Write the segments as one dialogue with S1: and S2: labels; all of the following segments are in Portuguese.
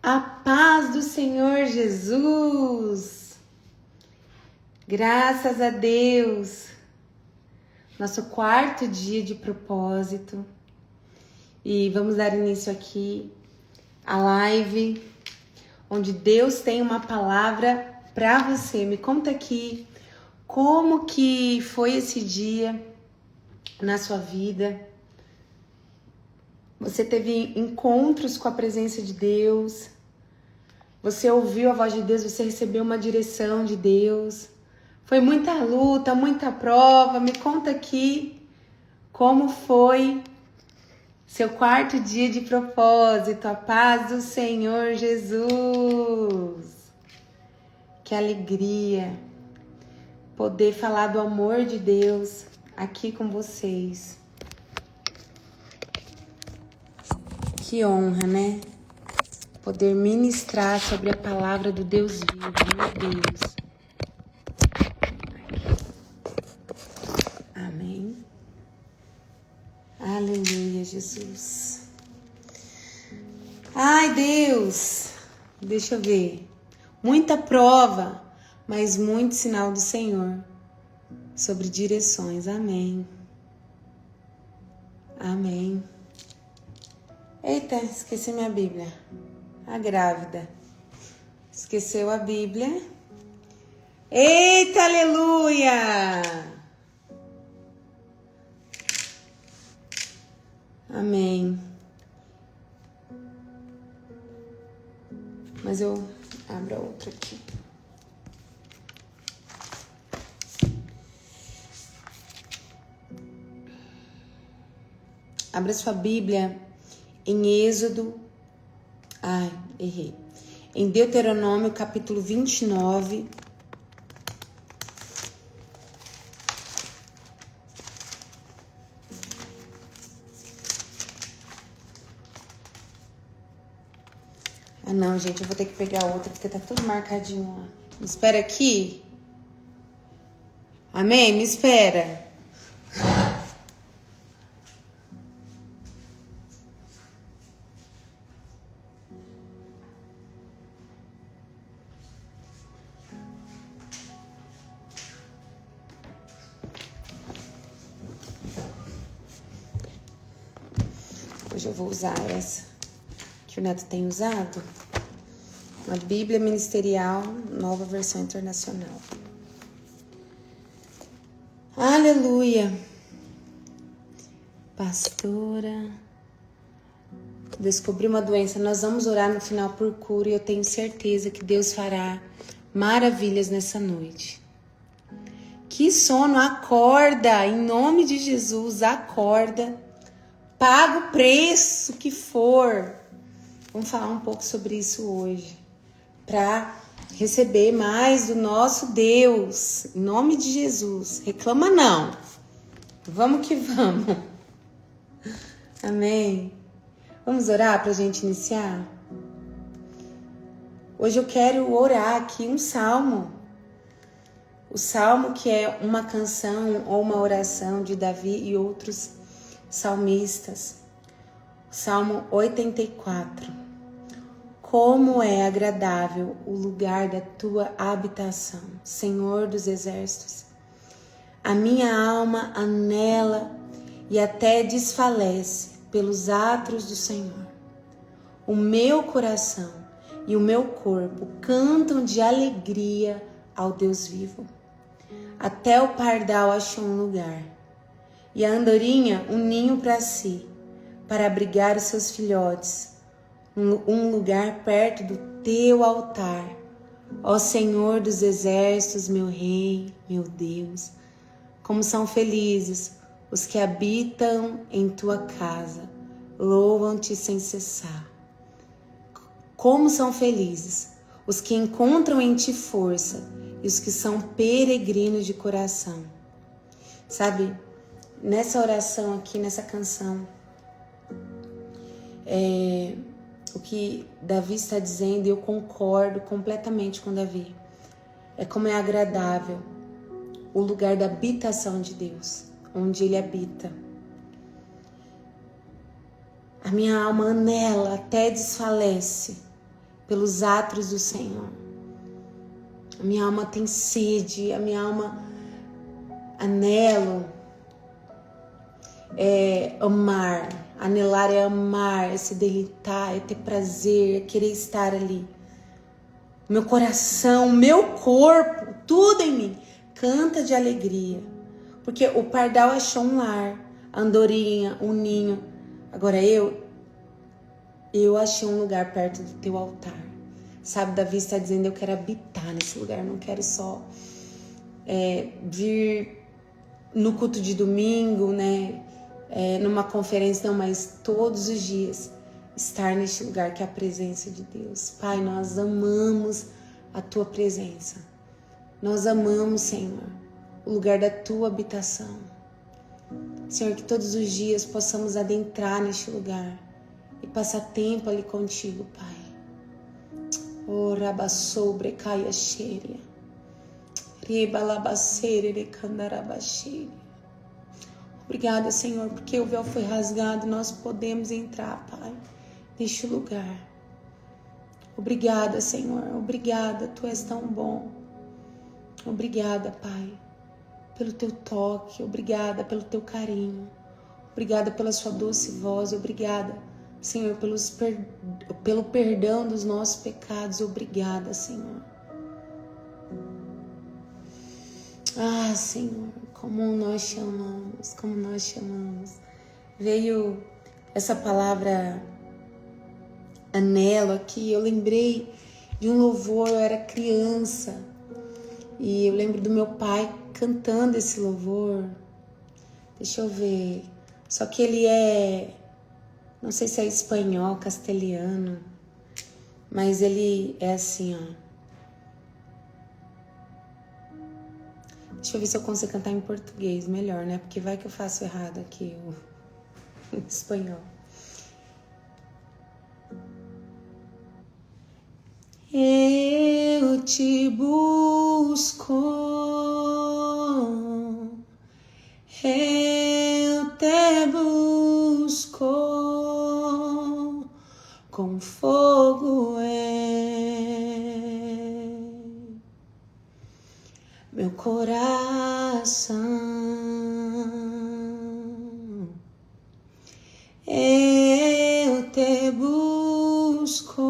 S1: A paz do Senhor Jesus. Graças a Deus. Nosso quarto dia de propósito. E vamos dar início aqui à live, onde Deus tem uma palavra para você. Me conta aqui como que foi esse dia na sua vida. Você teve encontros com a presença de Deus. Você ouviu a voz de Deus, você recebeu uma direção de Deus. Foi muita luta, muita prova. Me conta aqui como foi seu quarto dia de propósito. A paz do Senhor Jesus. Que alegria poder falar do amor de Deus aqui com vocês. Que honra, né? Poder ministrar sobre a palavra do Deus vivo, meu Deus. Amém. Aleluia, Jesus. Ai, Deus. Deixa eu ver. Muita prova, mas muito sinal do Senhor sobre direções. Amém. Amém. Eita, esqueci minha Bíblia. A grávida. Esqueceu a Bíblia. Eita, aleluia! Amém. Mas eu abro a outra aqui. Abra sua Bíblia em Êxodo. Ai, errei. Em Deuteronômio, capítulo 29. Ah, não, gente, eu vou ter que pegar outra, porque tá tudo marcadinho lá. Me espera aqui. Amém? Me espera. Hoje eu vou usar essa que o Neto tem usado. Uma Bíblia Ministerial, nova versão internacional. Aleluia. Pastora, descobri uma doença. Nós vamos orar no final por cura e eu tenho certeza que Deus fará maravilhas nessa noite. Que sono, acorda, em nome de Jesus, acorda. Paga o preço que for. Vamos falar um pouco sobre isso hoje. Para receber mais do nosso Deus. Em nome de Jesus. Reclama não. Vamos que vamos. Amém. Vamos orar para a gente iniciar? Hoje eu quero orar aqui um salmo. O salmo que é uma canção ou uma oração de Davi e outros salmistas. Salmo 84. Como é agradável o lugar da tua habitação, Senhor dos exércitos. A minha alma anela e até desfalece pelos atos do Senhor. O meu coração e o meu corpo cantam de alegria ao Deus vivo. Até o pardal achou um lugar. E a andorinha um ninho para si, para abrigar os seus filhotes, um lugar perto do teu altar. Ó Senhor dos exércitos, meu Rei, meu Deus, como são felizes os que habitam em tua casa, louvam-te sem cessar. Como são felizes os que encontram em ti força e os que são peregrinos de coração. Sabe, nessa oração aqui, nessa canção, o que Davi está dizendo, e eu concordo completamente com Davi. É como é agradável o lugar da habitação de Deus, onde Ele habita. A minha alma anela até desfalece pelos átrios do Senhor. A minha alma tem sede, a minha alma anelo amar. Anelar é amar, é se deleitar, é ter prazer, é querer estar ali. Meu coração, meu corpo, tudo em mim canta de alegria. Porque o pardal achou um lar, a andorinha, um ninho. Agora eu achei um lugar perto do teu altar. Sabe, Davi está dizendo, eu quero habitar nesse lugar, não quero só vir no culto de domingo, né? Numa conferência, não, mas todos os dias estar neste lugar que é a presença de Deus. Pai, nós amamos a tua presença. Nós amamos, Senhor, o lugar da tua habitação. Senhor, que todos os dias possamos adentrar neste lugar e passar tempo ali contigo, Pai. Oh, rabassobre caia xeria. Riba labaceire de candarabaxeire. Obrigada, Senhor, porque o véu foi rasgado, nós podemos entrar, Pai, neste lugar. Obrigada, Senhor, obrigada, Tu és tão bom. Obrigada, Pai, pelo Teu toque, obrigada pelo Teu carinho, obrigada pela Sua doce voz, obrigada, Senhor, pelo perdão dos nossos pecados, obrigada, Senhor. Ah, Senhor, como nós te amamos, como nós te amamos. Veio essa palavra anelo aqui, eu lembrei de um louvor, eu era criança, e eu lembro do meu pai cantando esse louvor. Deixa eu ver, só que ele não sei se é espanhol, castelhano, mas ele é assim, ó. Deixa eu ver se eu consigo cantar em português, melhor, né? Porque vai que eu faço errado aqui o espanhol. Eu te busco, eu te busco, com fogo meu coração, eu te busco,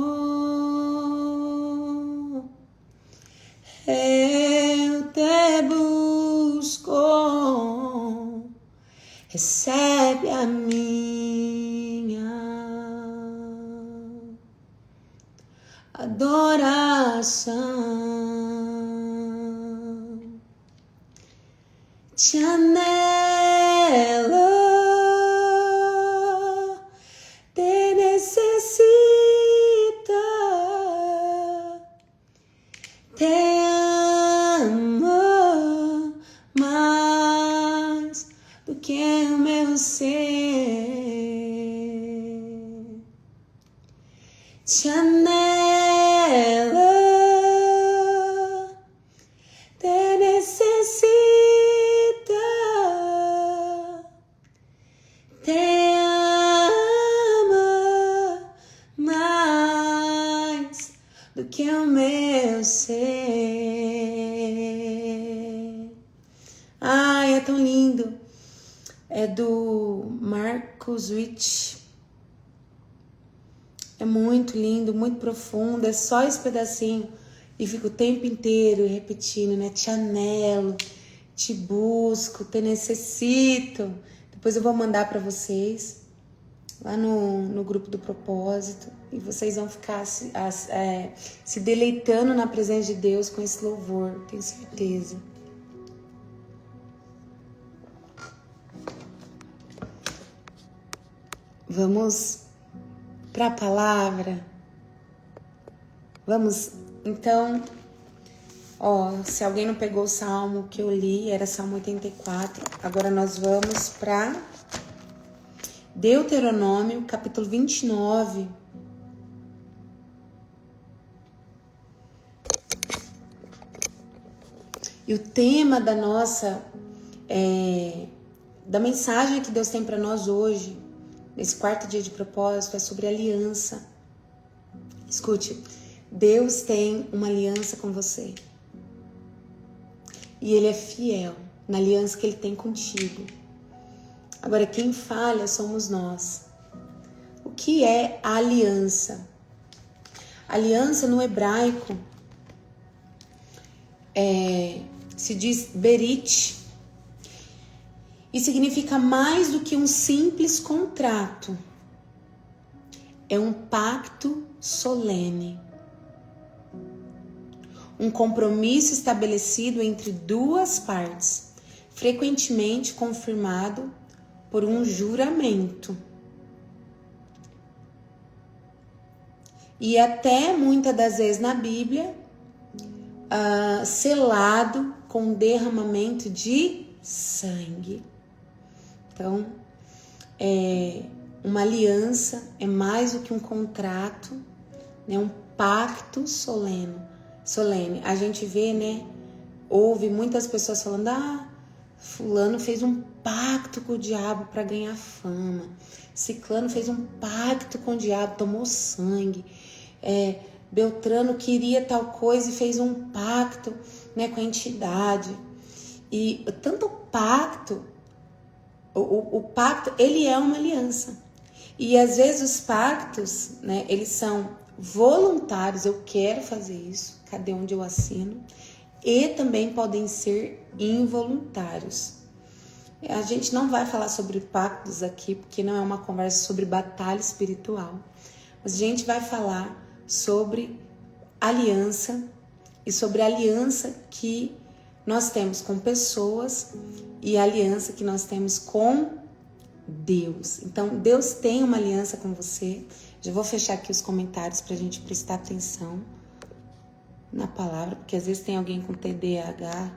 S1: eu te busco, recebe a minha adoração. Te anelo, te necessito, te amo mais do que o meu ser. Te anelo, te necessito. Te ama mais do que o meu ser. Ai, é tão lindo. É do Marcos Witt. É muito lindo, muito profundo. É só esse pedacinho. E fico o tempo inteiro repetindo, né? Te anelo, te busco, te necessito. Depois eu vou mandar para vocês lá no grupo do propósito e vocês vão ficar se deleitando na presença de Deus com esse louvor, tenho certeza. Vamos para a palavra. Vamos, então, se alguém não pegou o salmo que eu li, era Salmo 84. Agora nós vamos para Deuteronômio, capítulo 29. E o tema da nossa, da mensagem que Deus tem para nós hoje, nesse quarto dia de propósito, é sobre aliança. Escute, Deus tem uma aliança com você. E Ele é fiel na aliança que Ele tem contigo. Agora, quem falha somos nós. O que é a aliança? Aliança no hebraico se diz berit. E significa mais do que um simples contrato. É um pacto solene. Um compromisso estabelecido entre duas partes, frequentemente confirmado por um juramento. E até muitas das vezes na Bíblia, selado com derramamento de sangue. Então, uma aliança é mais do que um contrato, né? Um pacto solene. A gente vê, né? Ouve muitas pessoas falando: fulano fez um pacto com o diabo para ganhar fama. Ciclano fez um pacto com o diabo, tomou sangue. Beltrano queria tal coisa e fez um pacto, né, com a entidade. E tanto pacto, o pacto, ele é uma aliança. E às vezes os pactos, né, eles são voluntários, eu quero fazer isso, cadê onde eu assino? E também podem ser involuntários. A gente não vai falar sobre pactos aqui, porque não é uma conversa sobre batalha espiritual. Mas a gente vai falar sobre aliança e sobre a aliança que nós temos com pessoas e a aliança que nós temos com Deus. Então, Deus tem uma aliança com você. Já vou fechar aqui os comentários para a gente prestar atenção na palavra, porque às vezes tem alguém com TDAH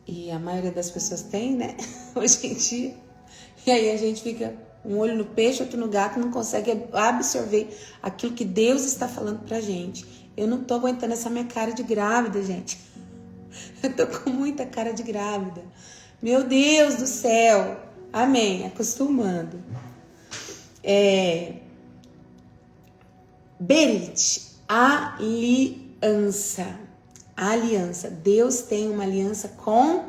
S1: e a maioria das pessoas tem, né? Hoje em dia. E aí a gente fica um olho no peixe, outro no gato, não consegue absorver aquilo que Deus está falando pra gente. Eu não tô aguentando essa minha cara de grávida, gente. Eu tô com muita cara de grávida. Meu Deus do céu. Amém. Acostumando. Berit, aliança. Aliança. Deus tem uma aliança com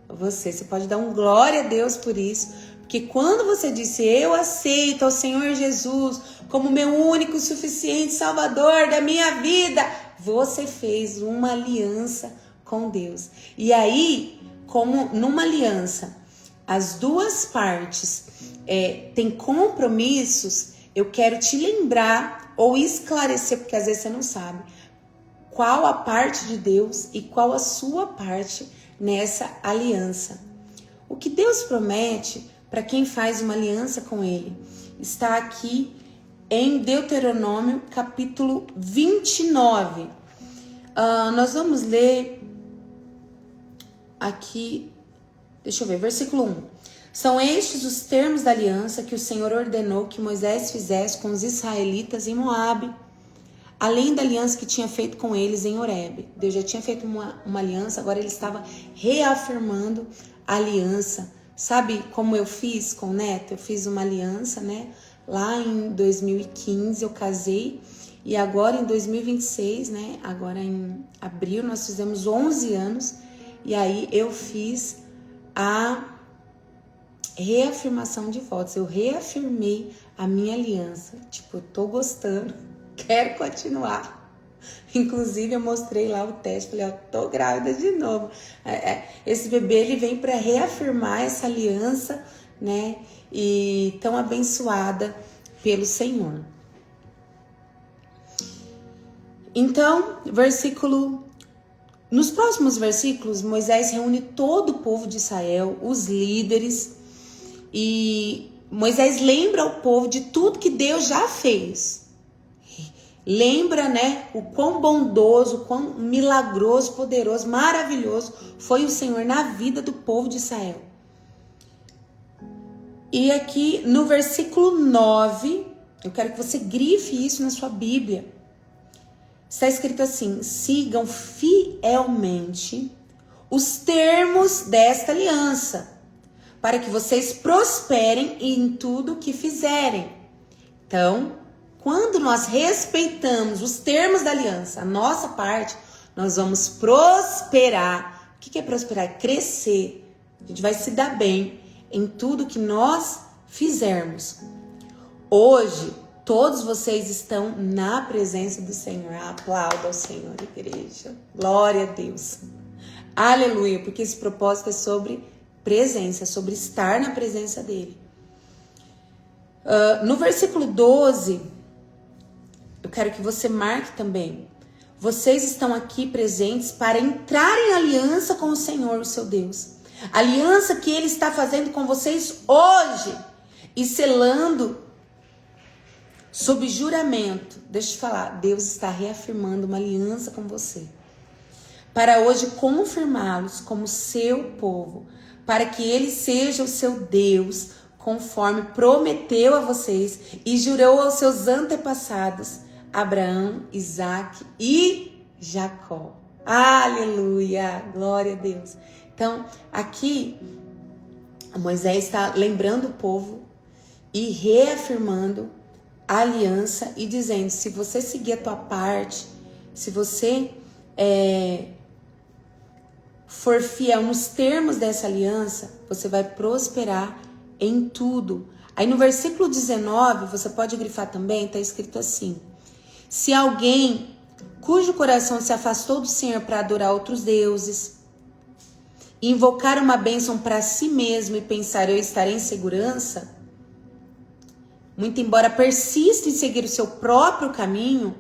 S1: você. Você pode dar um glória a Deus por isso. Porque quando você disse, eu aceito ao Senhor Jesus como meu único e suficiente Salvador da minha vida, você fez uma aliança com Deus. E aí, como numa aliança, as duas partes têm compromissos, eu quero te lembrar ou esclarecer, porque às vezes você não sabe, qual a parte de Deus e qual a sua parte nessa aliança. O que Deus promete para quem faz uma aliança com Ele está aqui em Deuteronômio capítulo 29. Nós vamos ler aqui, deixa eu ver, versículo 1. São estes os termos da aliança que o Senhor ordenou que Moisés fizesse com os israelitas em Moabe, além da aliança que tinha feito com eles em Horebe. Deus já tinha feito uma aliança, agora ele estava reafirmando a aliança. Sabe como eu fiz com o Neto? Eu fiz uma aliança, né? Lá em 2015 eu casei e agora em 2026, né? Agora em abril nós fizemos 11 anos e aí eu fiz a reafirmação de votos. Eu reafirmei a minha aliança. Tipo, eu tô gostando, quero continuar. Inclusive eu mostrei lá o teste, falei, tô grávida de novo. Esse bebê, ele vem para reafirmar essa aliança, né? E tão abençoada pelo Senhor. Então, nos próximos versículos, Moisés reúne todo o povo de Israel, os líderes, e Moisés lembra ao povo de tudo que Deus já fez. Lembra, né, o quão bondoso, o quão milagroso, poderoso, maravilhoso foi o Senhor na vida do povo de Israel. E aqui no versículo 9, eu quero que você grife isso na sua Bíblia. Está escrito assim: sigam fielmente os termos desta aliança, para que vocês prosperem em tudo que fizerem. Então, quando nós respeitamos os termos da aliança, a nossa parte, nós vamos prosperar. O que é prosperar? É crescer. A gente vai se dar bem em tudo que nós fizermos. Hoje, todos vocês estão na presença do Senhor. Aplauda ao Senhor, igreja. Glória a Deus. Aleluia, porque esse propósito é sobre presença, sobre estar na presença dele. No versículo 12, eu quero que você marque também. Vocês estão aqui presentes para entrar em aliança com o Senhor, o seu Deus. Aliança que ele está fazendo com vocês hoje e selando sob juramento. Deixa eu te falar, Deus está reafirmando uma aliança com você. Para hoje confirmá-los como seu povo, para que ele seja o seu Deus, conforme prometeu a vocês e jurou aos seus antepassados, Abraão, Isaque e Jacó. Aleluia, glória a Deus. Então, aqui, Moisés está lembrando o povo e reafirmando a aliança e dizendo, se você seguir a tua parte, se você for fiel nos termos dessa aliança, você vai prosperar em tudo. Aí no versículo 19, você pode grifar também, está escrito assim: se alguém cujo coração se afastou do Senhor para adorar outros deuses, e invocar uma bênção para si mesmo e pensar, eu estarei em segurança, muito embora persista em seguir o seu próprio caminho,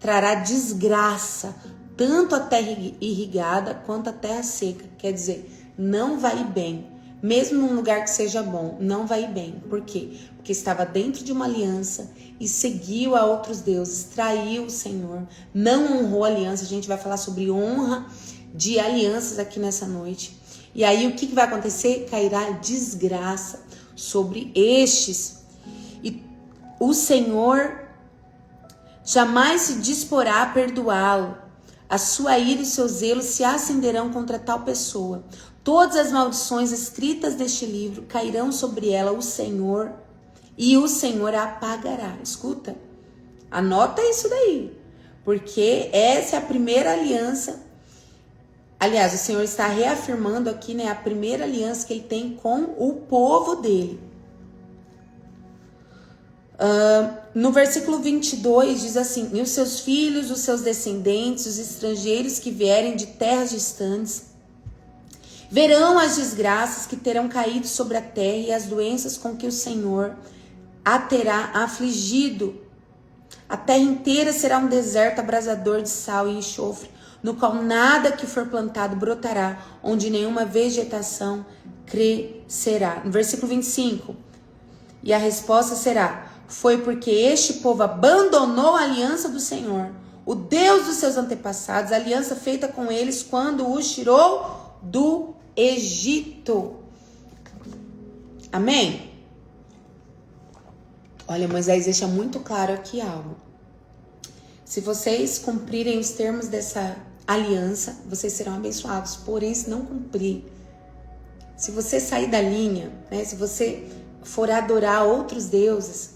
S1: trará desgraça, tanto a terra irrigada quanto a terra seca. Quer dizer, não vai bem. Mesmo num lugar que seja bom, não vai bem. Por quê? Porque estava dentro de uma aliança e seguiu a outros deuses, traiu o Senhor, não honrou a aliança. A gente vai falar sobre honra de alianças aqui nessa noite. E aí o que vai acontecer? Cairá desgraça sobre estes. E o Senhor jamais se disporá a perdoá-lo. A sua ira e o seu zelo se acenderão contra tal pessoa. Todas as maldições escritas neste livro cairão sobre ela o Senhor, e o Senhor a apagará. Escuta, anota isso daí, porque essa é a primeira aliança. Aliás, o Senhor está reafirmando aqui, né, a primeira aliança que ele tem com o povo dele. No versículo 22 diz assim: e os seus filhos, os seus descendentes, os estrangeiros que vierem de terras distantes, verão as desgraças que terão caído sobre a terra e as doenças com que o Senhor a terá afligido. A terra inteira será um deserto abrasador de sal e enxofre, no qual nada que for plantado brotará, onde nenhuma vegetação crescerá. No versículo 25, e a resposta será: foi porque este povo abandonou a aliança do Senhor, o Deus dos seus antepassados, a aliança feita com eles quando os tirou do Egito. Amém? Olha, Moisés deixa muito claro aqui algo. Se vocês cumprirem os termos dessa aliança, vocês serão abençoados. Porém, se não cumprir, se você sair da linha, né, se você for adorar outros deuses,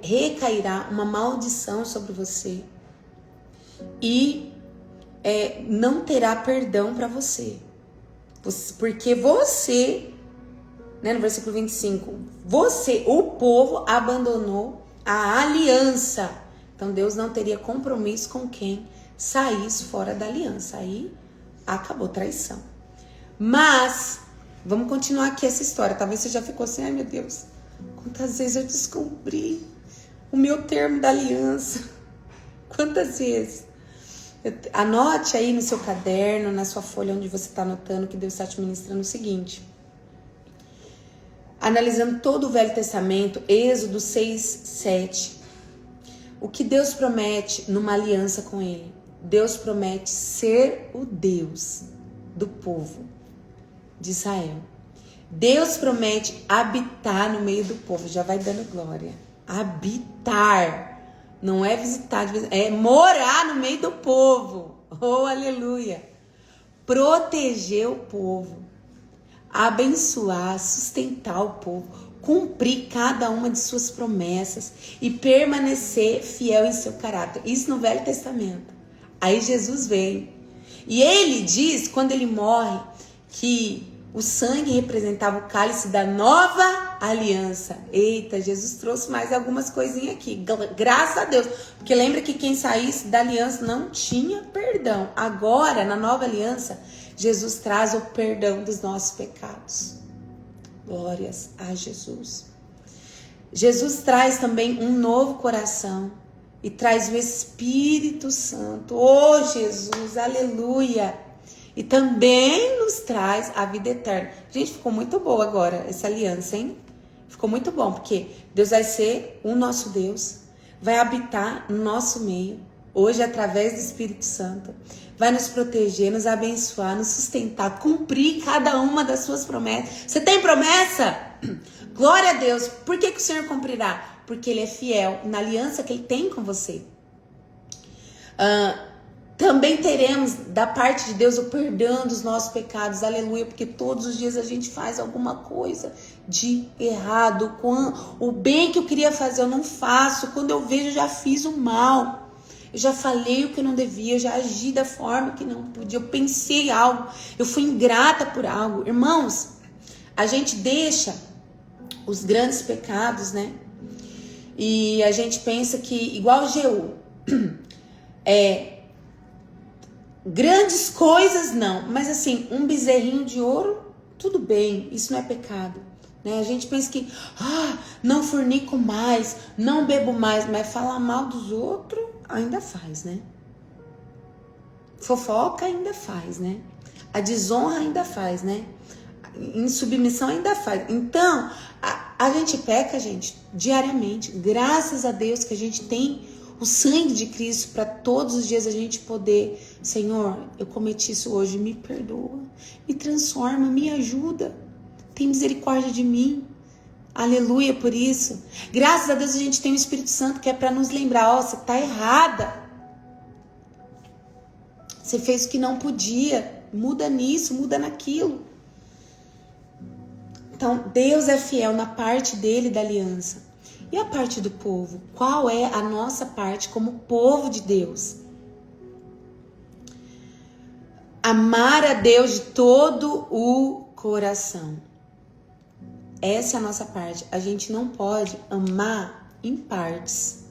S1: recairá uma maldição sobre você e não terá perdão para você. Porque você, né, no versículo 25, o povo abandonou a aliança. Então Deus não teria compromisso com quem saísse fora da aliança. Aí acabou, traição. Mas vamos continuar aqui essa história. Talvez você já ficou assim: ai meu Deus, quantas vezes eu descobri o meu termo da aliança? Quantas vezes? Anote aí no seu caderno, na sua folha onde você está anotando, que Deus está te ministrando o seguinte. Analisando todo o Velho Testamento, Êxodo 6, 7. O que Deus promete numa aliança com ele? Deus promete ser o Deus do povo de Israel. Deus promete habitar no meio do povo. Já vai dando glória. Habitar. Não é visitar, é morar no meio do povo. Oh, aleluia. Proteger o povo. Abençoar, sustentar o povo. cumprir cada uma de suas promessas e permanecer fiel em seu caráter. Isso no Velho Testamento. Aí Jesus veio. E ele diz, quando ele morre, que o sangue representava o cálice da nova aliança. Eita, Jesus trouxe mais algumas coisinhas aqui. Graças a Deus. Porque lembra que quem saísse da aliança não tinha perdão. Agora, na nova aliança, Jesus traz o perdão dos nossos pecados. Glórias a Jesus. Jesus traz também um novo coração e traz o Espírito Santo. Oh, Jesus, aleluia! E também nos traz a vida eterna. Gente, ficou muito boa agora essa aliança, hein? Ficou muito bom, porque Deus vai ser o nosso Deus, vai habitar no nosso meio, hoje através do Espírito Santo, vai nos proteger, nos abençoar, nos sustentar, cumprir cada uma das suas promessas. Você tem promessa? Glória a Deus. Por que o Senhor cumprirá? Porque Ele é fiel na aliança que Ele tem com você. Também teremos da parte de Deus o perdão dos nossos pecados, aleluia, porque todos os dias a gente faz alguma coisa de errado. O bem que eu queria fazer eu não faço, quando eu vejo eu já fiz o mal, eu já falei o que eu não devia, eu já agi da forma que não podia, eu pensei algo, eu fui ingrata por algo. Irmãos, a gente deixa os grandes pecados, né? E a gente pensa que, igual Jeú, grandes coisas não, mas assim, um bezerrinho de ouro, tudo bem, isso não é pecado, né? A gente pensa que, não fornico mais, não bebo mais, mas falar mal dos outros ainda faz, né? Fofoca ainda faz, né? A desonra ainda faz, né? Insubmissão ainda faz. Então, a gente peca, gente, diariamente. Graças a Deus que a gente tem o sangue de Cristo para todos os dias a gente poder, Senhor, eu cometi isso hoje, me perdoa, me transforma, me ajuda, tem misericórdia de mim. Aleluia por isso. Graças a Deus a gente tem o Espírito Santo que é para nos lembrar, você tá errada. Você fez o que não podia, muda nisso, muda naquilo. Então, Deus é fiel na parte dele da aliança. E a parte do povo? Qual é a nossa parte como povo de Deus? Amar a Deus de todo o coração. Essa é a nossa parte. A gente não pode amar em partes.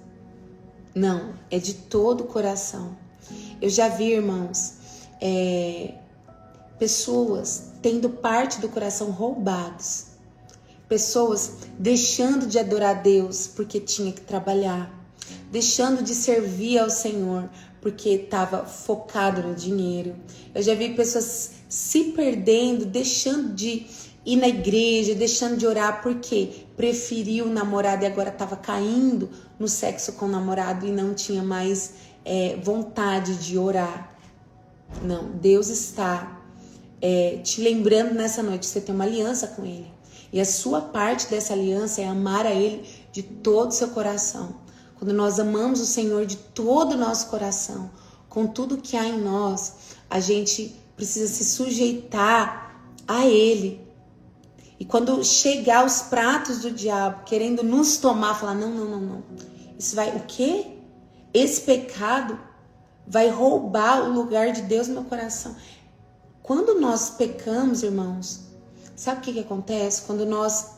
S1: Não, é de todo o coração. Eu já vi, irmãos, pessoas tendo parte do coração roubados. Pessoas deixando de adorar a Deus porque tinha que trabalhar. Deixando de servir ao Senhor porque estava focado no dinheiro. Eu já vi pessoas se perdendo, deixando de ir na igreja, deixando de orar porque preferiu o namorado e agora estava caindo no sexo com o namorado e não tinha mais vontade de orar. Não, Deus está te lembrando nessa noite, você tem uma aliança com Ele. E a sua parte dessa aliança é amar a Ele de todo o seu coração. Quando nós amamos o Senhor de todo o nosso coração, com tudo que há em nós, a gente precisa se sujeitar a Ele. E quando chegar os pratos do diabo querendo nos tomar, falar, não. Isso vai, o quê? Esse pecado vai roubar o lugar de Deus no meu coração. Quando nós pecamos, irmãos, sabe o que acontece? Quando nós,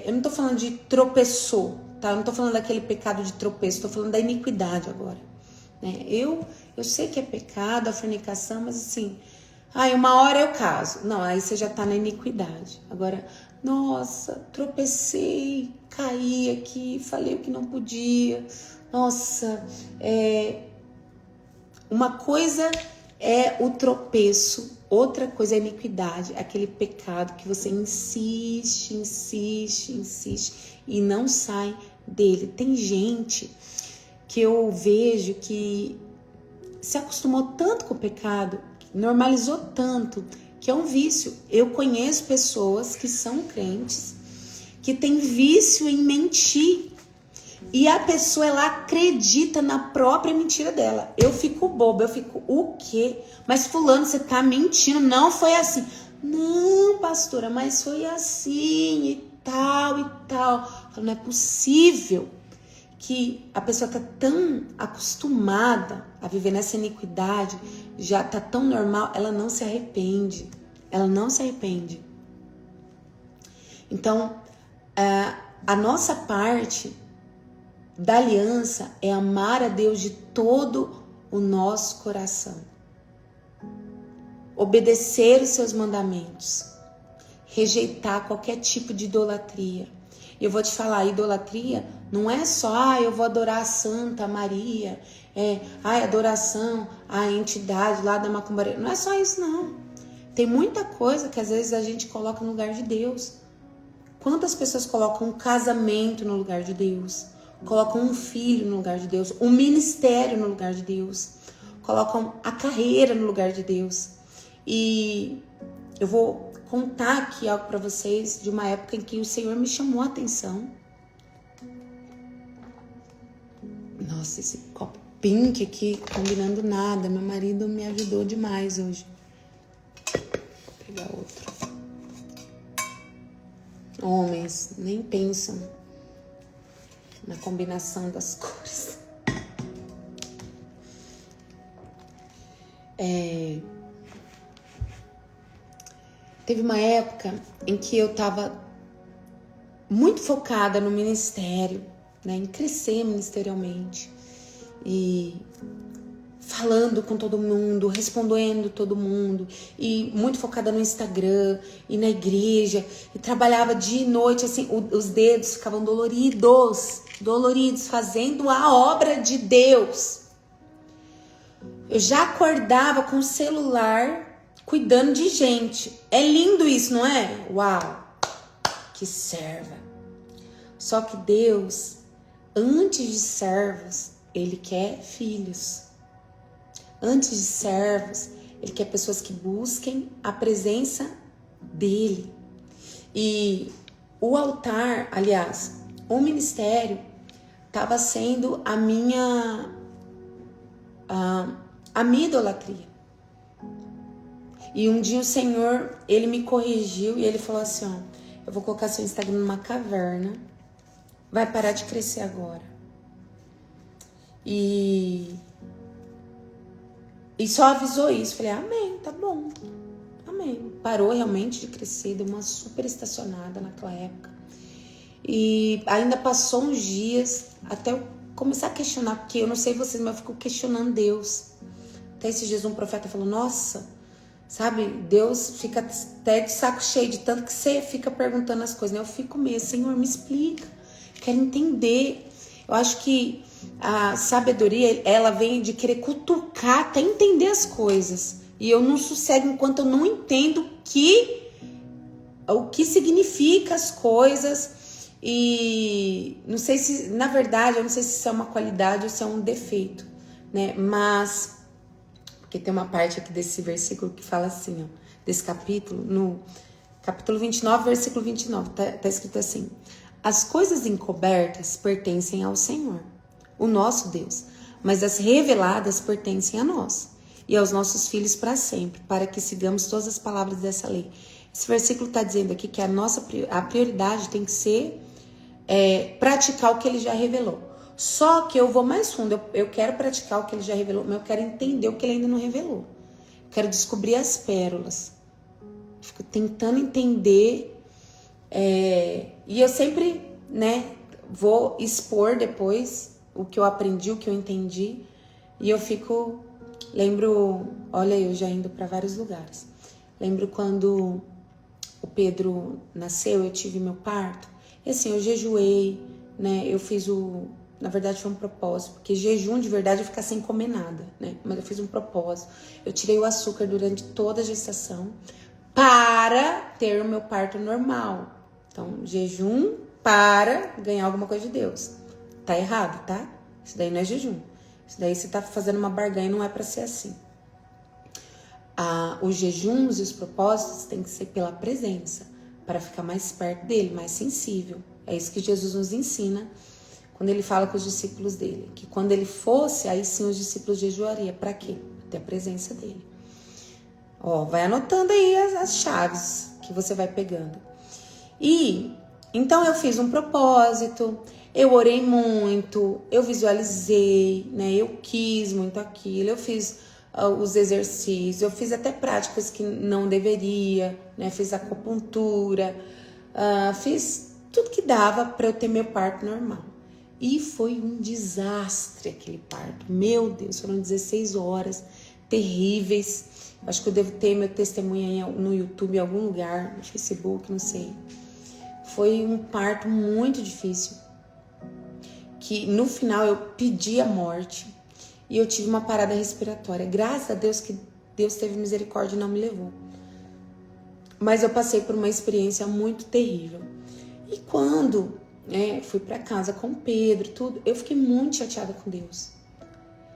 S1: eu não tô falando de tropeçou, tá? Eu não tô falando daquele pecado de tropeço, tô falando da iniquidade agora, né? Eu sei que é pecado, a fornicação, mas assim, uma hora eu caso. Não, aí você já tá na iniquidade. Agora, nossa, tropecei, caí aqui, falei o que não podia. Nossa, uma coisa é o tropeço, outra coisa é a iniquidade, aquele pecado que você insiste e não sai dele. Tem gente que eu vejo que se acostumou tanto com o pecado, normalizou tanto, que é um vício. Eu conheço pessoas que são crentes, que têm vício em mentir. E a pessoa, ela acredita na própria mentira dela. Eu fico boba, eu fico, o quê? Mas fulano, você tá mentindo, não foi assim. Não, pastora, mas foi assim e tal e tal. Eu falo, não é possível que a pessoa tá tão acostumada a viver nessa iniquidade, já tá tão normal, ela não se arrepende. Ela não se arrepende. Então, a nossa parte da aliança é amar a Deus de todo o nosso coração. Obedecer os seus mandamentos. Rejeitar qualquer tipo de idolatria. E eu vou te falar, idolatria não é só, eu vou adorar a Santa Maria, adoração à entidade lá da macumbaria. Não é só isso, não. Tem muita coisa que às vezes a gente coloca no lugar de Deus. Quantas pessoas colocam um casamento no lugar de Deus? Colocam um filho no lugar de Deus, um ministério no lugar de Deus, colocam a carreira no lugar de Deus. E eu vou contar aqui algo para vocês de uma época em que o Senhor me chamou a atenção. Nossa, esse copo pink aqui combinando nada. Meu marido me ajudou demais hoje. Vou pegar outro. Homens nem pensam na combinação das cores. Teve uma época em que eu estava muito focada no ministério, né, em crescer ministerialmente e falando com todo mundo, respondendo todo mundo, e muito focada no Instagram e na igreja, e trabalhava dia e noite, assim, os dedos ficavam doloridos, fazendo a obra de Deus. Eu já acordava com o celular, cuidando de gente. É lindo isso, não é? Uau! Que serva! Só que Deus, antes de servos, Ele quer filhos. Antes de servos, Ele quer pessoas que busquem a presença dEle. E o altar, aliás, o ministério, estava sendo a minha idolatria. E um dia o Senhor, Ele me corrigiu e Ele falou assim, ó, eu vou colocar seu Instagram numa caverna, vai parar de crescer agora. E só avisou isso. Falei, amém, tá bom. Amém. Parou realmente de crescer, deu uma super estacionada naquela época. E ainda passou uns dias até eu começar a questionar, porque eu não sei vocês, mas eu fico questionando Deus. Até esses dias um profeta falou, nossa, sabe, Deus fica até de saco cheio de tanto que você fica perguntando as coisas, né? Eu fico mesmo, Senhor, me explica, quero entender. Eu acho que a sabedoria, ela vem de querer cutucar até entender as coisas. E eu não sossego enquanto eu não entendo o que significa as coisas. E não sei se, na verdade, eu não sei se isso é uma qualidade ou se é um defeito, né? Mas, porque tem uma parte aqui desse versículo que fala assim, ó, desse capítulo, no capítulo 29, versículo 29, tá escrito assim: as coisas encobertas pertencem ao Senhor, o nosso Deus, mas as reveladas pertencem a nós e aos nossos filhos para sempre, para que sigamos todas as palavras dessa lei. Esse versículo está dizendo aqui que a prioridade tem que ser praticar o que Ele já revelou. Só que eu vou mais fundo, eu quero praticar o que Ele já revelou, mas eu quero entender o que Ele ainda não revelou. Eu quero descobrir as pérolas. Fico tentando entender, e eu sempre, né, vou expor depois o que eu aprendi, o que eu entendi, e eu lembro, olha, eu já indo para vários lugares. Lembro quando o Pedro nasceu, eu tive meu parto, e assim, eu jejuei, né, eu fiz na verdade foi um propósito, porque jejum de verdade é ficar sem comer nada, né, mas eu fiz um propósito, eu tirei o açúcar durante toda a gestação, para ter o meu parto normal. Então, jejum para ganhar alguma coisa de Deus. Tá errado, tá? Isso daí não é jejum. Isso daí você tá fazendo uma barganha, não é para ser assim. Os jejuns e os propósitos têm que ser pela presença, para ficar mais perto dele, mais sensível. É isso que Jesus nos ensina quando ele fala com os discípulos dele. Que quando ele fosse, aí sim os discípulos jejuariam. Para quê? Para ter a presença dele. Ó, vai anotando aí as chaves que você vai pegando. E Então eu fiz um propósito, eu orei muito, eu visualizei, né? Eu quis muito aquilo, eu fiz os exercícios, eu fiz até práticas que não deveria, né? Fiz acupuntura, fiz tudo que dava para eu ter meu parto normal. E foi um desastre aquele parto. Meu Deus, foram 16 horas terríveis. Acho que eu devo ter meu testemunho aí no YouTube, em algum lugar, no Facebook, não sei. Foi um parto muito difícil. Que no final eu pedi a morte e eu tive uma parada respiratória. Graças a Deus que Deus teve misericórdia e não me levou. Mas eu passei por uma experiência muito terrível. E quando fui para casa com o Pedro, tudo, eu fiquei muito chateada com Deus.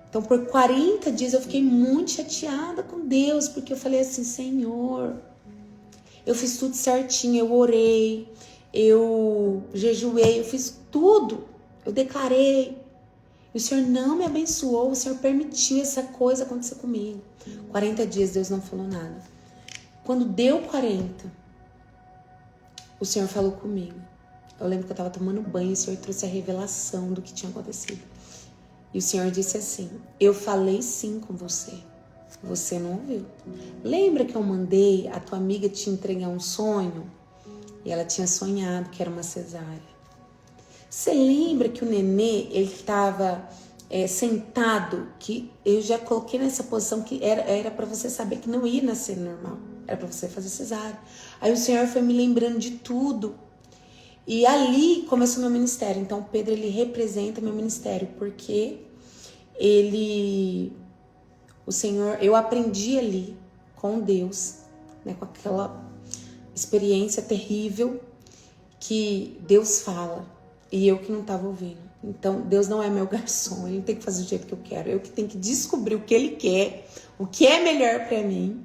S1: Então por 40 dias eu fiquei muito chateada com Deus, porque eu falei assim, Senhor, eu fiz tudo certinho, eu orei, eu jejuei, eu fiz tudo, eu declarei. E o Senhor não me abençoou, o Senhor permitiu essa coisa acontecer comigo. 40 dias Deus não falou nada. Quando deu 40, o Senhor falou comigo. Eu lembro que eu estava tomando banho e o Senhor trouxe a revelação do que tinha acontecido. E o Senhor disse assim, eu falei sim com você, você não ouviu. Lembra que eu mandei a tua amiga te entregar um sonho? E ela tinha sonhado que era uma cesárea. Você lembra que o nenê, ele estava sentado, que eu já coloquei nessa posição que era para você saber que não ia nascer normal, era para você fazer cesárea. Aí o Senhor foi me lembrando de tudo. E ali começou meu ministério. Então, Pedro, ele representa meu ministério, porque o Senhor, eu aprendi ali com Deus, né, com aquela experiência terrível que Deus fala e eu que não estava ouvindo. Então, Deus não é meu garçom, Ele não tem que fazer do jeito que eu quero. Eu que tenho que descobrir o que Ele quer, o que é melhor para mim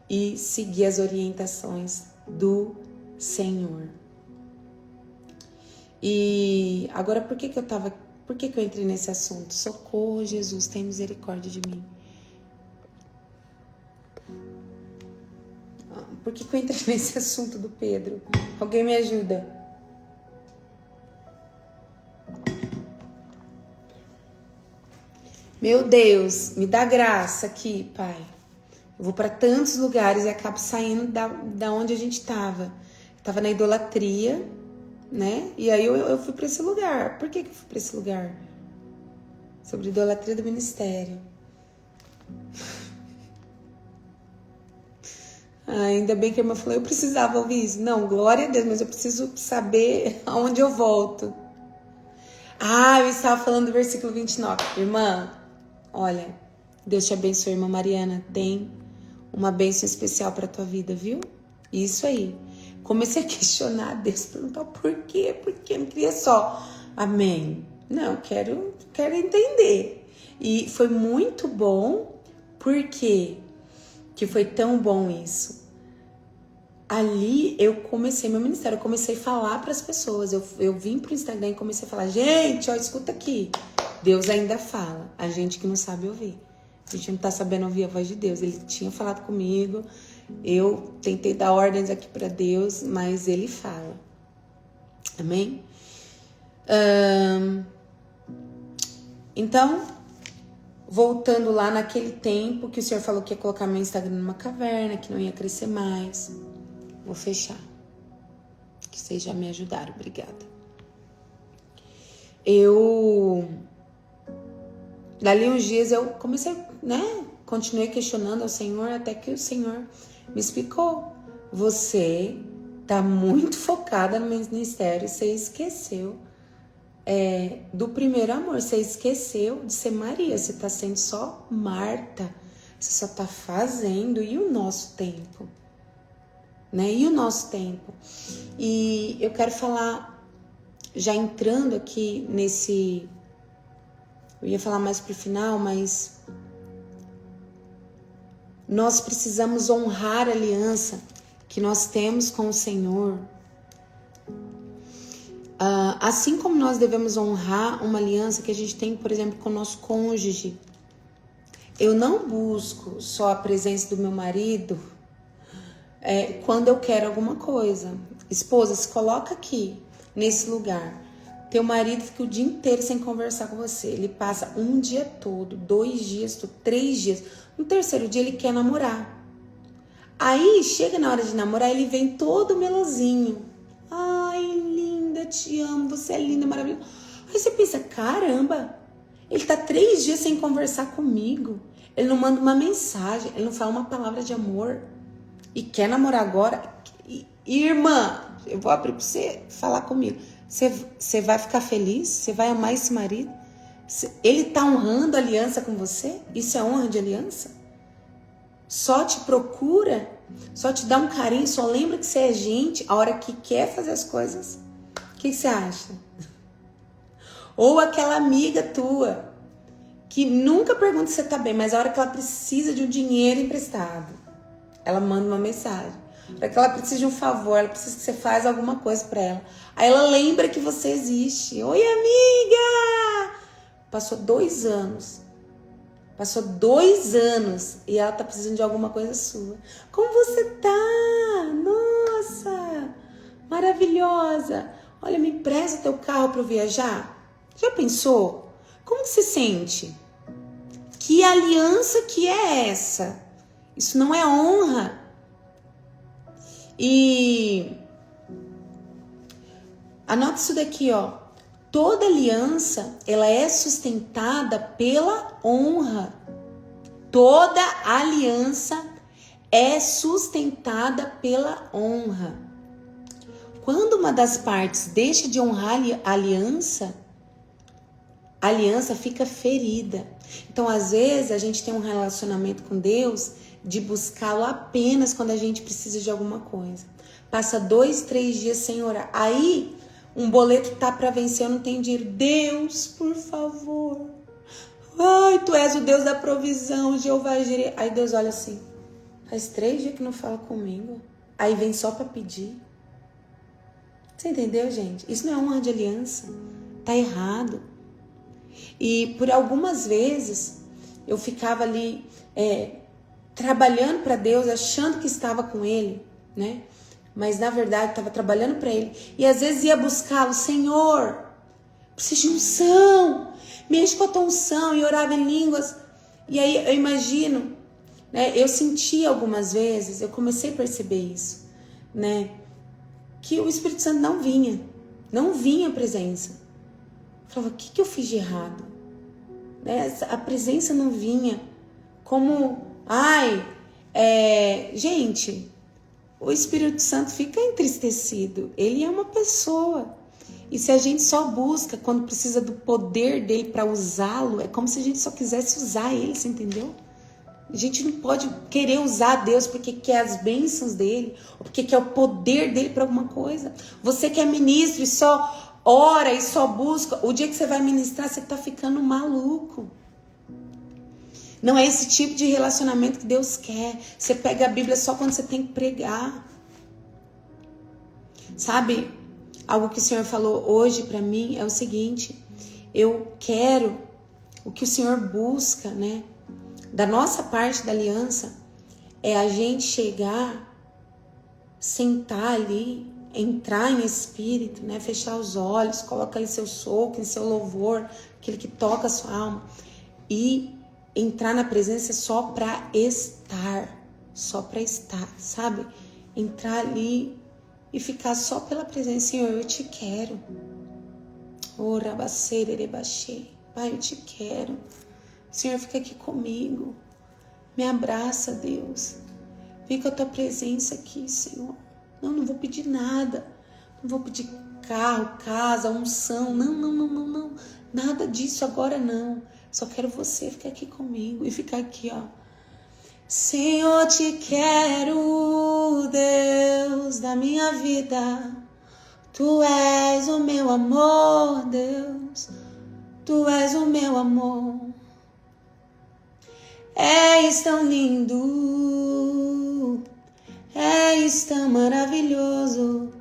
S1: e seguir as orientações do Senhor. E agora, por que eu entrei nesse assunto? Socorro, Jesus, tem misericórdia de mim. Por que eu entrei nesse assunto do Pedro? Alguém me ajuda? Meu Deus, me dá graça aqui, Pai. Eu vou para tantos lugares e acabo saindo da onde a gente estava. Estava na idolatria, né? E aí eu fui para esse lugar. Por que eu fui para esse lugar? Sobre idolatria do ministério. Ainda bem que a irmã falou, eu precisava ouvir isso. Não, glória a Deus, mas eu preciso saber aonde eu volto. Eu estava falando do versículo 29. Irmã, olha, Deus te abençoe, irmã Mariana. Tem uma bênção especial para tua vida, viu? Isso aí. Comecei a questionar Deus, perguntar por quê? Porque eu não queria só amém. Não, quero entender. E foi muito bom. Por quê que foi tão bom isso? Ali eu comecei meu ministério, eu comecei a falar para as pessoas. Eu vim pro Instagram e comecei a falar, gente, ó, escuta aqui. Deus ainda fala, a gente que não sabe ouvir. A gente não tá sabendo ouvir a voz de Deus. Ele tinha falado comigo, eu tentei dar ordens aqui para Deus, mas Ele fala. Amém? Então, voltando lá naquele tempo que o Senhor falou que ia colocar meu Instagram numa caverna, que não ia crescer mais. Vou fechar. Que vocês já me ajudaram, obrigada. Dali uns dias eu comecei, né? Continuei questionando ao Senhor, até que o Senhor me explicou. Você tá muito focada no ministério, você esqueceu do primeiro amor, você esqueceu de ser Maria, você tá sendo só Marta, você só tá fazendo, e o nosso tempo? Né? E o nosso tempo? E eu quero falar, já entrando aqui nesse... Eu ia falar mais pro final, mas... Nós precisamos honrar a aliança que nós temos com o Senhor. Assim como nós devemos honrar uma aliança que a gente tem, por exemplo, com o nosso cônjuge. Eu não busco só a presença do meu marido... quando eu quero alguma coisa. Esposa, se coloca aqui. nesse lugar. Teu marido fica o dia inteiro sem conversar com você. Ele passa um dia todo, 2 dias, 3 dias. No terceiro dia ele quer namorar. Aí chega na hora de namorar, ele vem todo melosinho. Ai, linda, te amo, você é linda, maravilhosa. Aí você pensa, caramba, ele tá 3 dias sem conversar comigo. Ele não manda uma mensagem, ele não fala uma palavra de amor. E quer namorar agora? Irmã, eu vou abrir pra você falar comigo. Você vai ficar feliz? Você vai amar esse marido? Ele tá honrando a aliança com você? Isso é honra de aliança? Só te procura? Só te dá um carinho? Só lembra que você é gente a hora que quer fazer as coisas? O que você acha? Ou aquela amiga tua que nunca pergunta se você tá bem, mas a hora que ela precisa de um dinheiro emprestado, ela manda uma mensagem. A hora que ela precisa de um favor, ela precisa que você faça alguma coisa pra ela. Aí ela lembra que você existe. Oi, amiga! Passou 2 anos. Passou 2 anos e ela tá precisando de alguma coisa sua. Como você tá? Nossa! Maravilhosa! Olha, me empresta teu carro pra eu viajar? Já pensou? Como você sente? Que aliança que é essa? Isso não é honra. E anota isso daqui, ó. Toda aliança, ela é sustentada pela honra. Toda aliança é sustentada pela honra. Quando uma das partes deixa de honrar a aliança fica ferida. Então, às vezes, a gente tem um relacionamento com Deus de buscá-lo apenas quando a gente precisa de alguma coisa. Passa 2, 3 dias sem orar. Aí, um boleto tá para vencer, eu não tenho dinheiro. Deus, por favor. Ai, tu és o Deus da provisão, Jeová Jireh. Aí Deus olha assim, faz 3 dias que não fala comigo. Aí vem só para pedir. Você entendeu, gente? Isso não é honra de aliança. Tá errado. E por algumas vezes, eu ficava ali trabalhando para Deus, achando que estava com Ele, né? Mas na verdade estava trabalhando para Ele. E às vezes ia buscá-lo, Senhor, preciso de unção, mexe com a tua unção, e orava em línguas. E aí eu imagino, né? Eu senti algumas vezes, eu comecei a perceber isso, né? Que o Espírito Santo não vinha a presença. Eu falava, o que eu fiz de errado? Né? A presença não vinha. Como, gente, o Espírito Santo fica entristecido. Ele é uma pessoa. E se a gente só busca quando precisa do poder dele para usá-lo, é como se a gente só quisesse usar ele, você entendeu? A gente não pode querer usar Deus porque quer as bênçãos dele, ou porque quer o poder dele para alguma coisa. Você que é ministro e só ora e só busca, o dia que você vai ministrar, você tá ficando maluco. Não é esse tipo de relacionamento que Deus quer. Você pega a Bíblia só quando você tem que pregar. Sabe? Algo que o Senhor falou hoje para mim é o seguinte. Eu quero o que o Senhor busca, né? Da nossa parte da aliança é a gente chegar, sentar ali, entrar em espírito, né? Fechar os olhos, coloca ali seu soco, seu louvor, aquele que toca a sua alma e entrar na presença só para estar, sabe? Entrar ali e ficar só pela presença. Senhor, eu te quero. Pai, eu te quero. Senhor, fica aqui comigo. Me abraça, Deus. Vem com a tua presença aqui, Senhor. Não vou pedir nada. Não vou pedir carro, casa, unção. Não. Nada disso agora não. Só quero você ficar aqui comigo e ficar aqui, ó. Senhor, te quero, Deus da minha vida. Tu és o meu amor, Deus. Tu és o meu amor. És tão lindo. És tão maravilhoso.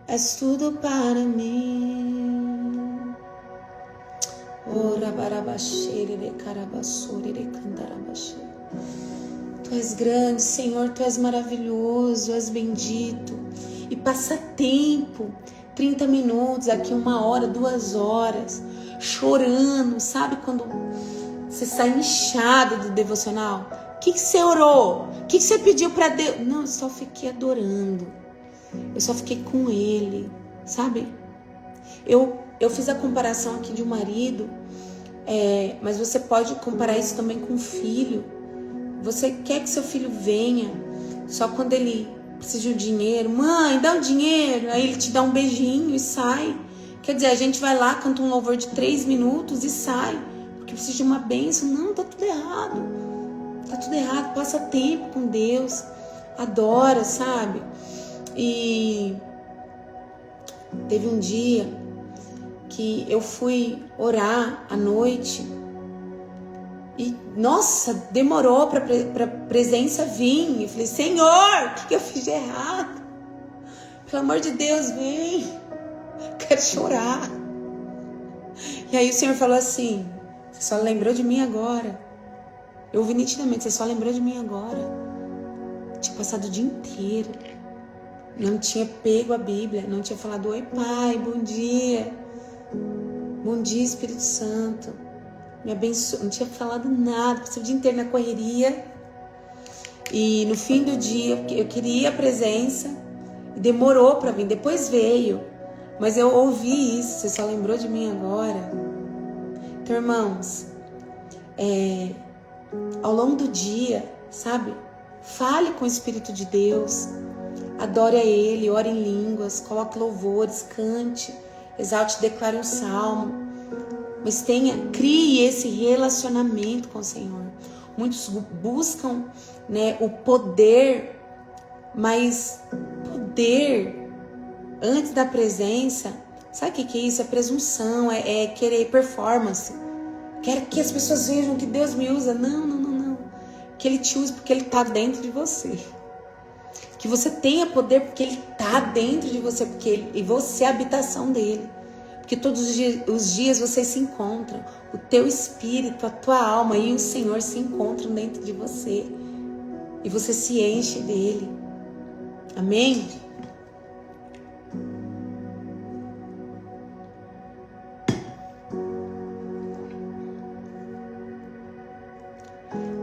S1: És tudo para mim. Tu és grande, Senhor, Tu és maravilhoso, és bendito. E passa tempo 30 minutos, aqui 1 hora, 2 horas, chorando, sabe quando você sai inchado do devocional? O que você orou? O que você pediu para Deus? Não, eu só fiquei adorando. Eu só fiquei com Ele, sabe? Eu fiz a comparação aqui de um marido, mas você pode comparar isso também com um filho. Você quer que seu filho venha só quando ele precisa de dinheiro. Mãe, dá um dinheiro. Aí ele te dá um beijinho e sai. Quer dizer, a gente vai lá, canta um louvor de 3 minutos e sai. Porque precisa de uma bênção. Não, tá tudo errado. Tá tudo errado. Passa tempo com Deus. Adora, sabe? E teve um dia que eu fui orar à noite. E, nossa, demorou pra presença vir. Eu falei, Senhor, o que eu fiz de errado? Pelo amor de Deus, vem. Quero chorar. E aí o Senhor falou assim, você só lembrou de mim agora. Eu ouvi nitidamente, você só lembrou de mim agora. Tinha passado o dia inteiro. Não tinha pego a Bíblia. Não tinha falado, oi Pai, bom dia. Bom dia, Espírito Santo. Me abençoe, não tinha falado nada, passei o dia inteiro na correria. E no fim do dia, eu queria a presença, e demorou para vir, depois veio. Mas eu ouvi isso, você só lembrou de mim agora. Então, irmãos, ao longo do dia, sabe? Fale com o Espírito de Deus, adore a Ele, ore em línguas, coloque louvores, cante, exalte, declare um salmo. Mas crie esse relacionamento com o Senhor. Muitos buscam, né, o poder, mas poder antes da presença, sabe o que é isso? É presunção, é querer performance. Quero que as pessoas vejam que Deus me usa. Não. Que Ele te use porque Ele está dentro de você. Que você tenha poder porque Ele está dentro de você, e você é a habitação dEle. Porque todos os dias vocês se encontram. O teu espírito, a tua alma e o Senhor se encontram dentro de você. E você se enche dele. Amém?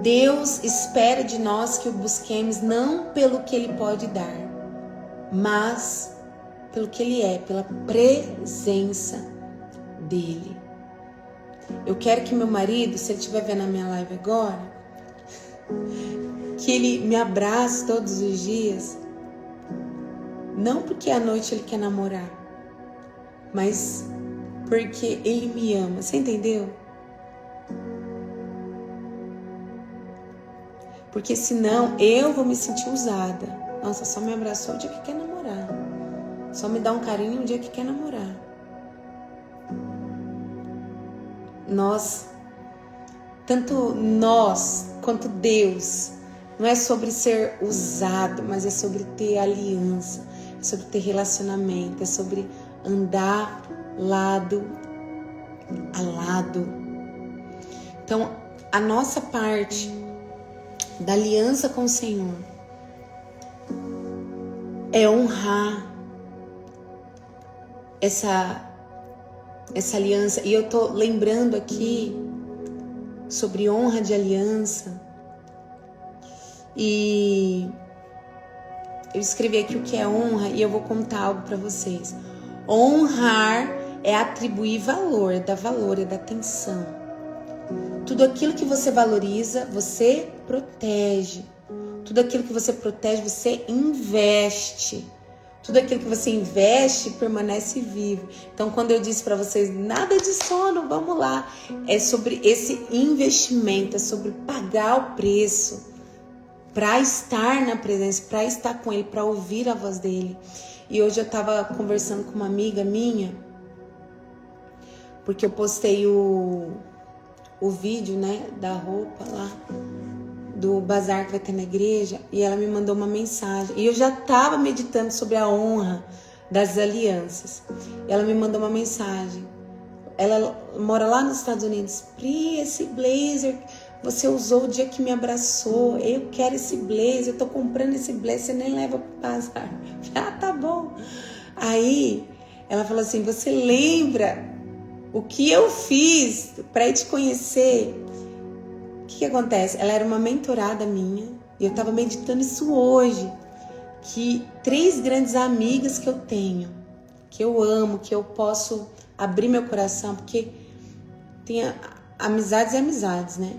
S1: Deus espera de nós que o busquemos não pelo que Ele pode dar, mas pelo que Ele é, pela presença dEle. Eu quero que meu marido, se ele estiver vendo a minha live agora, que ele me abrace todos os dias, não porque à noite ele quer namorar, mas porque ele me ama. Você entendeu? Porque senão eu vou me sentir usada. Nossa, só me abraçou o dia que quer namorar. Só me dá um carinho um dia que quer namorar. Tanto nós quanto Deus, não é sobre ser usado, mas é sobre ter aliança, é sobre ter relacionamento, é sobre andar lado a lado. Então, a nossa parte da aliança com o Senhor é honrar essa aliança. E eu tô lembrando aqui sobre honra de aliança. E eu escrevi aqui o que é honra e eu vou contar algo para vocês. Honrar é atribuir valor, é dar valor, é dar atenção. Tudo aquilo que você valoriza, você protege. Tudo aquilo que você protege, você investe. Tudo aquilo que você investe permanece vivo. Então, quando eu disse para vocês, nada de sono, vamos lá. É sobre esse investimento, é sobre pagar o preço para estar na presença, para estar com Ele, para ouvir a voz dEle. E hoje eu estava conversando com uma amiga minha, porque eu postei o vídeo, né, da roupa lá, do bazar que vai ter na igreja, e ela me mandou uma mensagem. E eu já estava meditando sobre a honra das alianças. E ela me mandou uma mensagem. Ela mora lá nos Estados Unidos. Pri, esse blazer você usou o dia que me abraçou. Eu quero esse blazer, eu tô comprando esse blazer, você nem leva pro bazar. Ah, tá bom. Aí Ela falou assim, você lembra o que eu fiz para te conhecer? O que acontece? Ela era uma mentorada minha e eu estava meditando isso hoje, que 3 grandes amigas que eu tenho, que eu amo, que eu posso abrir meu coração, porque tem amizades e amizades, né?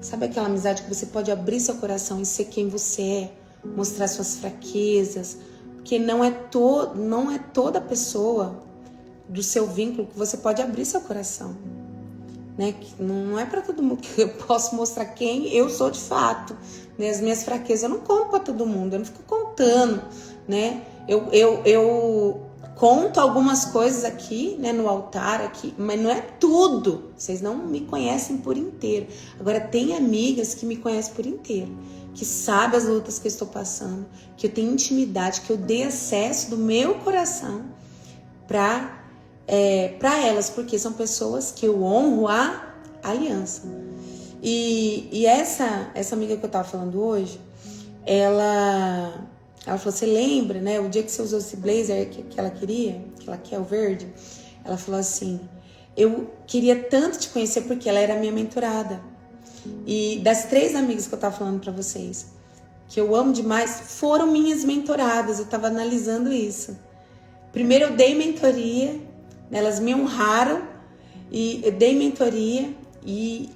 S1: Sabe aquela amizade que você pode abrir seu coração e ser quem você é, mostrar suas fraquezas, porque não é toda pessoa do seu vínculo que você pode abrir seu coração, né? Não é para todo mundo que eu posso mostrar quem eu sou de fato, né? As minhas fraquezas eu não conto para todo mundo, eu não fico contando, né? Eu conto algumas coisas aqui, né, no altar aqui, mas não é tudo. Vocês não me conhecem por inteiro. Agora tem amigas que me conhecem por inteiro, que sabem as lutas que eu estou passando, que eu tenho intimidade, que eu dei acesso do meu coração para elas, porque são pessoas que eu honro a aliança. E essa amiga que eu tava falando hoje, ela falou, você lembra, né, o dia que você usou esse blazer que ela queria, que ela quer o verde? Ela falou assim, eu queria tanto te conhecer porque ela era minha mentorada. E das 3 amigas que eu tava falando pra vocês, que eu amo demais, foram minhas mentoradas. Eu tava analisando isso. Primeiro eu dei mentoria, elas me honraram e eu dei mentoria, e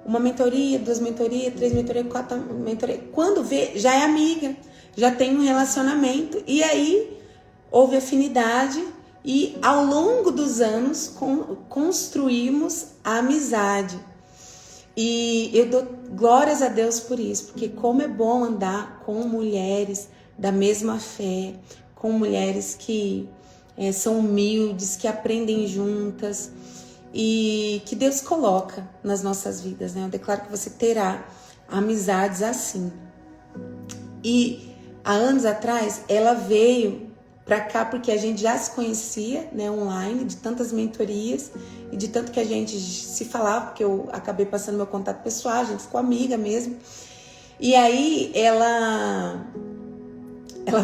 S1: uma mentoria, 2 mentorias, 3 mentorias, 4 mentorias. Quando vê, já é amiga, já tem um relacionamento, e aí houve afinidade e ao longo dos anos construímos a amizade. E eu dou glórias a Deus por isso, porque como é bom andar com mulheres da mesma fé, com mulheres que são humildes, que aprendem juntas e que Deus coloca nas nossas vidas, né? Eu declaro que você terá amizades assim. E há anos atrás ela veio pra cá porque a gente já se conhecia, né, online, de tantas mentorias e de tanto que a gente se falava, porque eu acabei passando meu contato pessoal, a gente ficou amiga mesmo. E aí ela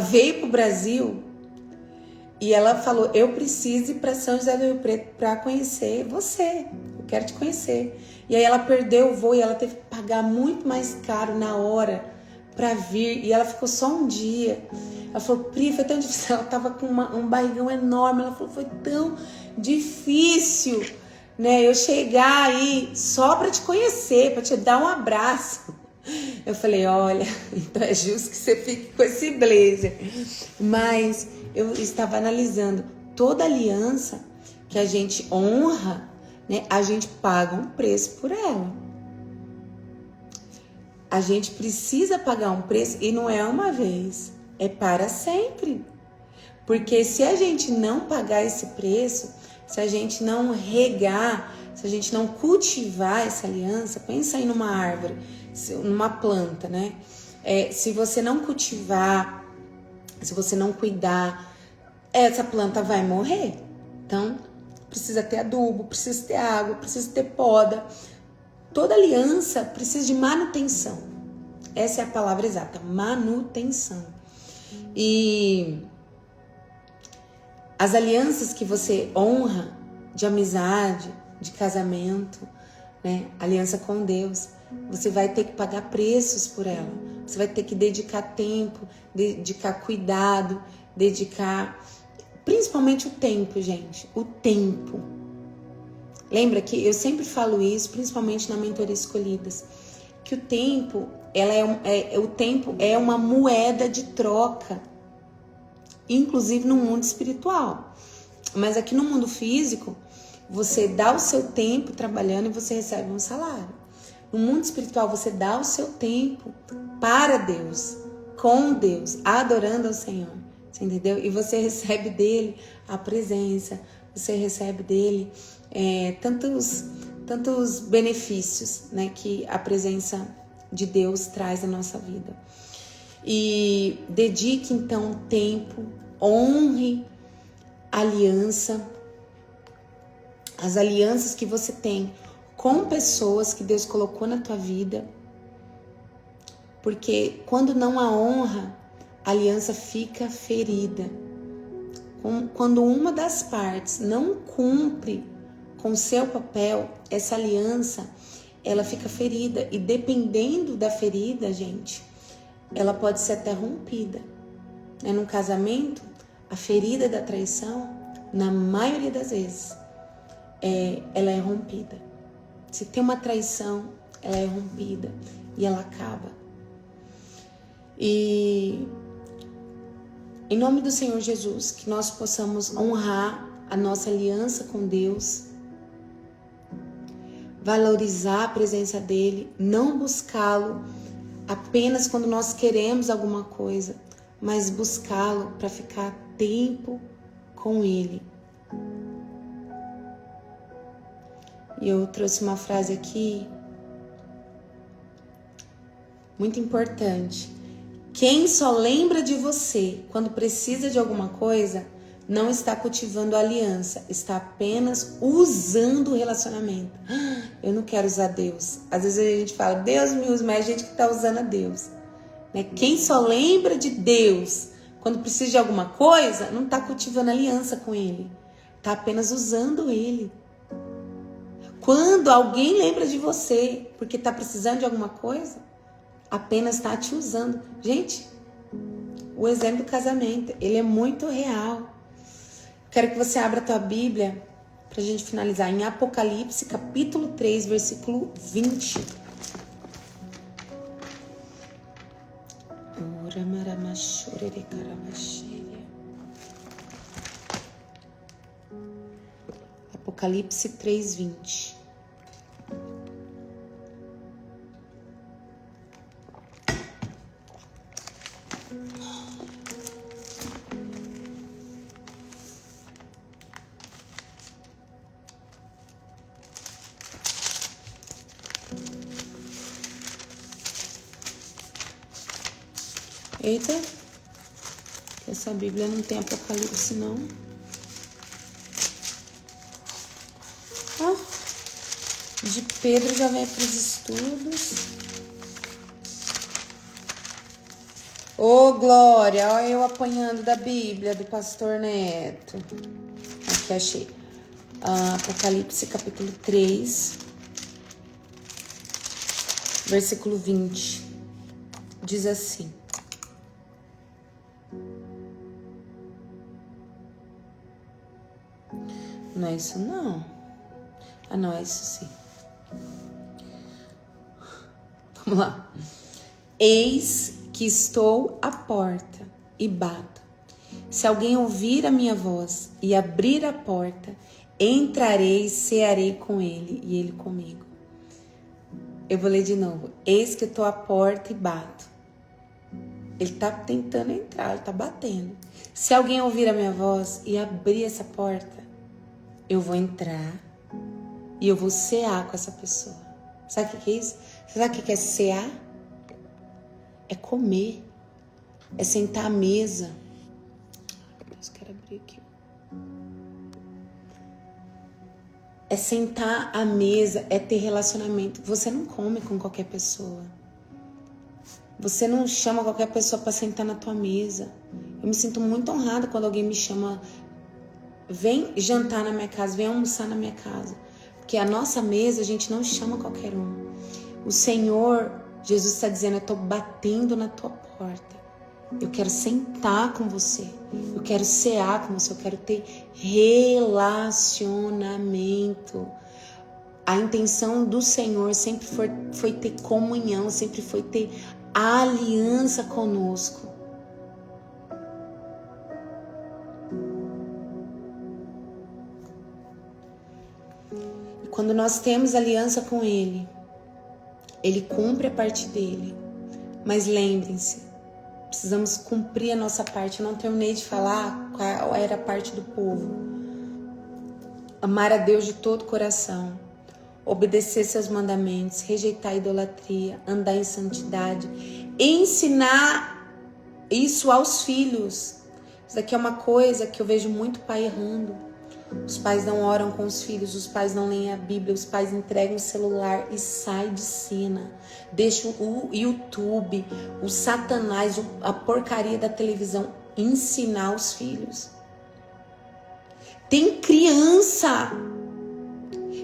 S1: veio pro Brasil e ela falou, eu preciso ir para São José do Rio Preto para conhecer você, eu quero te conhecer. E aí ela perdeu o voo e ela teve que pagar muito mais caro na hora para vir, e ela ficou só um dia. Ela falou, Pri, foi tão difícil, ela tava com um barrigão enorme, ela falou, foi tão difícil, né, eu chegar aí só para te conhecer, para te dar um abraço. Eu falei, olha, então é justo que você fique com esse blazer. Mas eu estava analisando, toda aliança que a gente honra, né, a gente paga um preço por ela. A gente precisa pagar um preço, e não é uma vez, é para sempre. Porque se a gente não pagar esse preço, se a gente não regar, se a gente não cultivar essa aliança, pensa aí numa árvore, numa planta, né? Se você não cultivar, se você não cuidar, essa planta vai morrer. Então, precisa ter adubo, precisa ter água, precisa ter poda. Toda aliança precisa de manutenção. Essa é a palavra exata, manutenção. E as alianças que você honra, de amizade, de casamento, né? Aliança com Deus, você vai ter que pagar preços por ela. Você vai ter que dedicar tempo, dedicar cuidado, dedicar principalmente o tempo, gente. O tempo. Lembra que eu sempre falo isso, principalmente na Mentoria Escolhidas, que o tempo, o tempo é uma moeda de troca, inclusive no mundo espiritual. Mas aqui no mundo físico, você dá o seu tempo trabalhando e você recebe um salário. No mundo espiritual, você dá o seu tempo para Deus, com Deus, adorando ao Senhor. Você entendeu? E você recebe dele a presença, você recebe dele tantos benefícios, né, que a presença de Deus traz à nossa vida. E dedique então tempo, honre a aliança, as alianças que você tem com pessoas que Deus colocou na tua vida, porque quando não há honra, a aliança fica ferida. Quando uma das partes não cumpre com seu papel, essa aliança, ela fica ferida. E dependendo da ferida, gente, ela pode ser até rompida. Num casamento, a ferida da traição, na maioria das vezes, ela é rompida. Se tem uma traição, ela é rompida e ela acaba. E em nome do Senhor Jesus, que nós possamos honrar a nossa aliança com Deus, valorizar a presença dele, não buscá-lo apenas quando nós queremos alguma coisa, mas buscá-lo para ficar tempo com ele. E eu trouxe uma frase aqui muito importante. Quem só lembra de você quando precisa de alguma coisa, não está cultivando a aliança, está apenas usando o relacionamento. Eu não quero usar Deus. Às vezes a gente fala, Deus me usa, mas é a gente que está usando a Deus. Quem só lembra de Deus quando precisa de alguma coisa, não está cultivando aliança com Ele. Está apenas usando Ele. Quando alguém lembra de você porque está precisando de alguma coisa, apenas está te usando. Gente, o exemplo do casamento, ele é muito real. Quero que você abra a tua Bíblia para a gente finalizar em Apocalipse, capítulo 3, versículo 20. Apocalipse 3, 20. Eita, essa Bíblia não tem Apocalipse, não. De Pedro já vem para os estudos. Ô, Glória, olha eu apanhando da Bíblia do pastor Neto. Aqui, achei. Apocalipse, capítulo 3, versículo 20. Diz assim. Não é isso, não. Não, é isso sim. Vamos lá. Eis que estou à porta e bato. Se alguém ouvir a minha voz e abrir a porta, entrarei e cearei com ele e ele comigo. Eu vou ler de novo. Eis que estou à porta e bato. Ele está tentando entrar, ele está batendo. Se alguém ouvir a minha voz e abrir essa porta, eu vou entrar e eu vou cear com essa pessoa. Sabe o que é isso? Você sabe o que é cear? É comer. É sentar à mesa. Eu quero abrir aqui. É sentar à mesa, é ter relacionamento. Você não come com qualquer pessoa. Você não chama qualquer pessoa para sentar na tua mesa. Eu me sinto muito honrada quando alguém me chama. Vem jantar na minha casa, vem almoçar na minha casa. Porque a nossa mesa a gente não chama qualquer um. O Senhor, Jesus está dizendo, eu estou batendo na tua porta. Eu quero sentar com você. Eu quero cear com você. Eu quero ter relacionamento. A intenção do Senhor sempre foi ter comunhão, sempre foi ter aliança conosco. E quando nós temos aliança com Ele, Ele cumpre a parte dele. Mas lembrem-se, precisamos cumprir a nossa parte. Eu não terminei de falar qual era a parte do povo. Amar a Deus de todo o coração, obedecer seus mandamentos, rejeitar a idolatria, andar em santidade, ensinar isso aos filhos. Isso daqui é uma coisa que eu vejo muito pai errando. Os pais não oram com os filhos, os pais não leem a Bíblia, os pais entregam o celular e saem de cena. Deixam o YouTube, o Satanás, a porcaria da televisão ensinar os filhos. Tem criança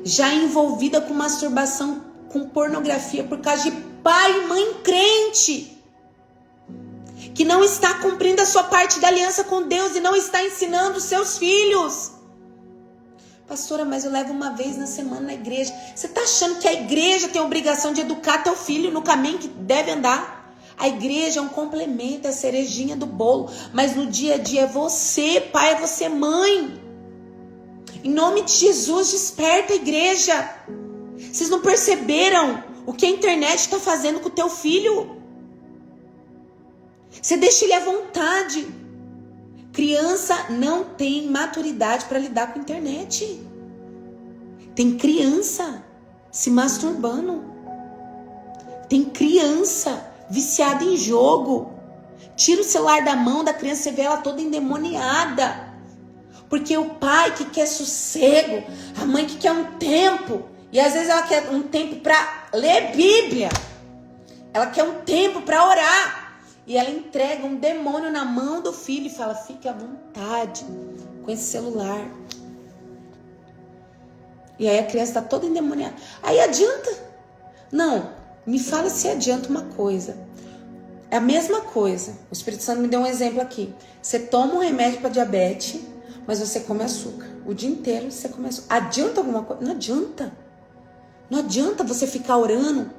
S1: já envolvida com masturbação, com pornografia, por causa de pai e mãe crente, que não está cumprindo a sua parte da aliança com Deus e não está ensinando os seus filhos. Pastora, mas eu levo uma vez na semana na igreja. Você está achando que a igreja tem a obrigação de educar teu filho no caminho que deve andar? A igreja é um complemento, é a cerejinha do bolo. Mas no dia a dia é você, pai, é você, mãe. Em nome de Jesus, desperta a igreja. Vocês não perceberam o que a internet está fazendo com o teu filho? Você deixa ele à vontade. Criança não tem maturidade para lidar com a internet. Tem criança se masturbando. Tem criança viciada em jogo. Tira o celular da mão da criança, você vê ela toda endemoniada. Porque o pai que quer sossego, a mãe que quer um tempo, e às vezes ela quer um tempo para ler Bíblia. Ela quer um tempo para orar. E ela entrega um demônio na mão do filho e fala, fique à vontade com esse celular. E aí a criança está toda endemoniada. Aí adianta? Não, me fala se adianta uma coisa. É a mesma coisa. O Espírito Santo me deu um exemplo aqui. Você toma um remédio para diabetes, mas você come açúcar. O dia inteiro você come açúcar. Adianta alguma coisa? Não adianta. Não adianta você ficar orando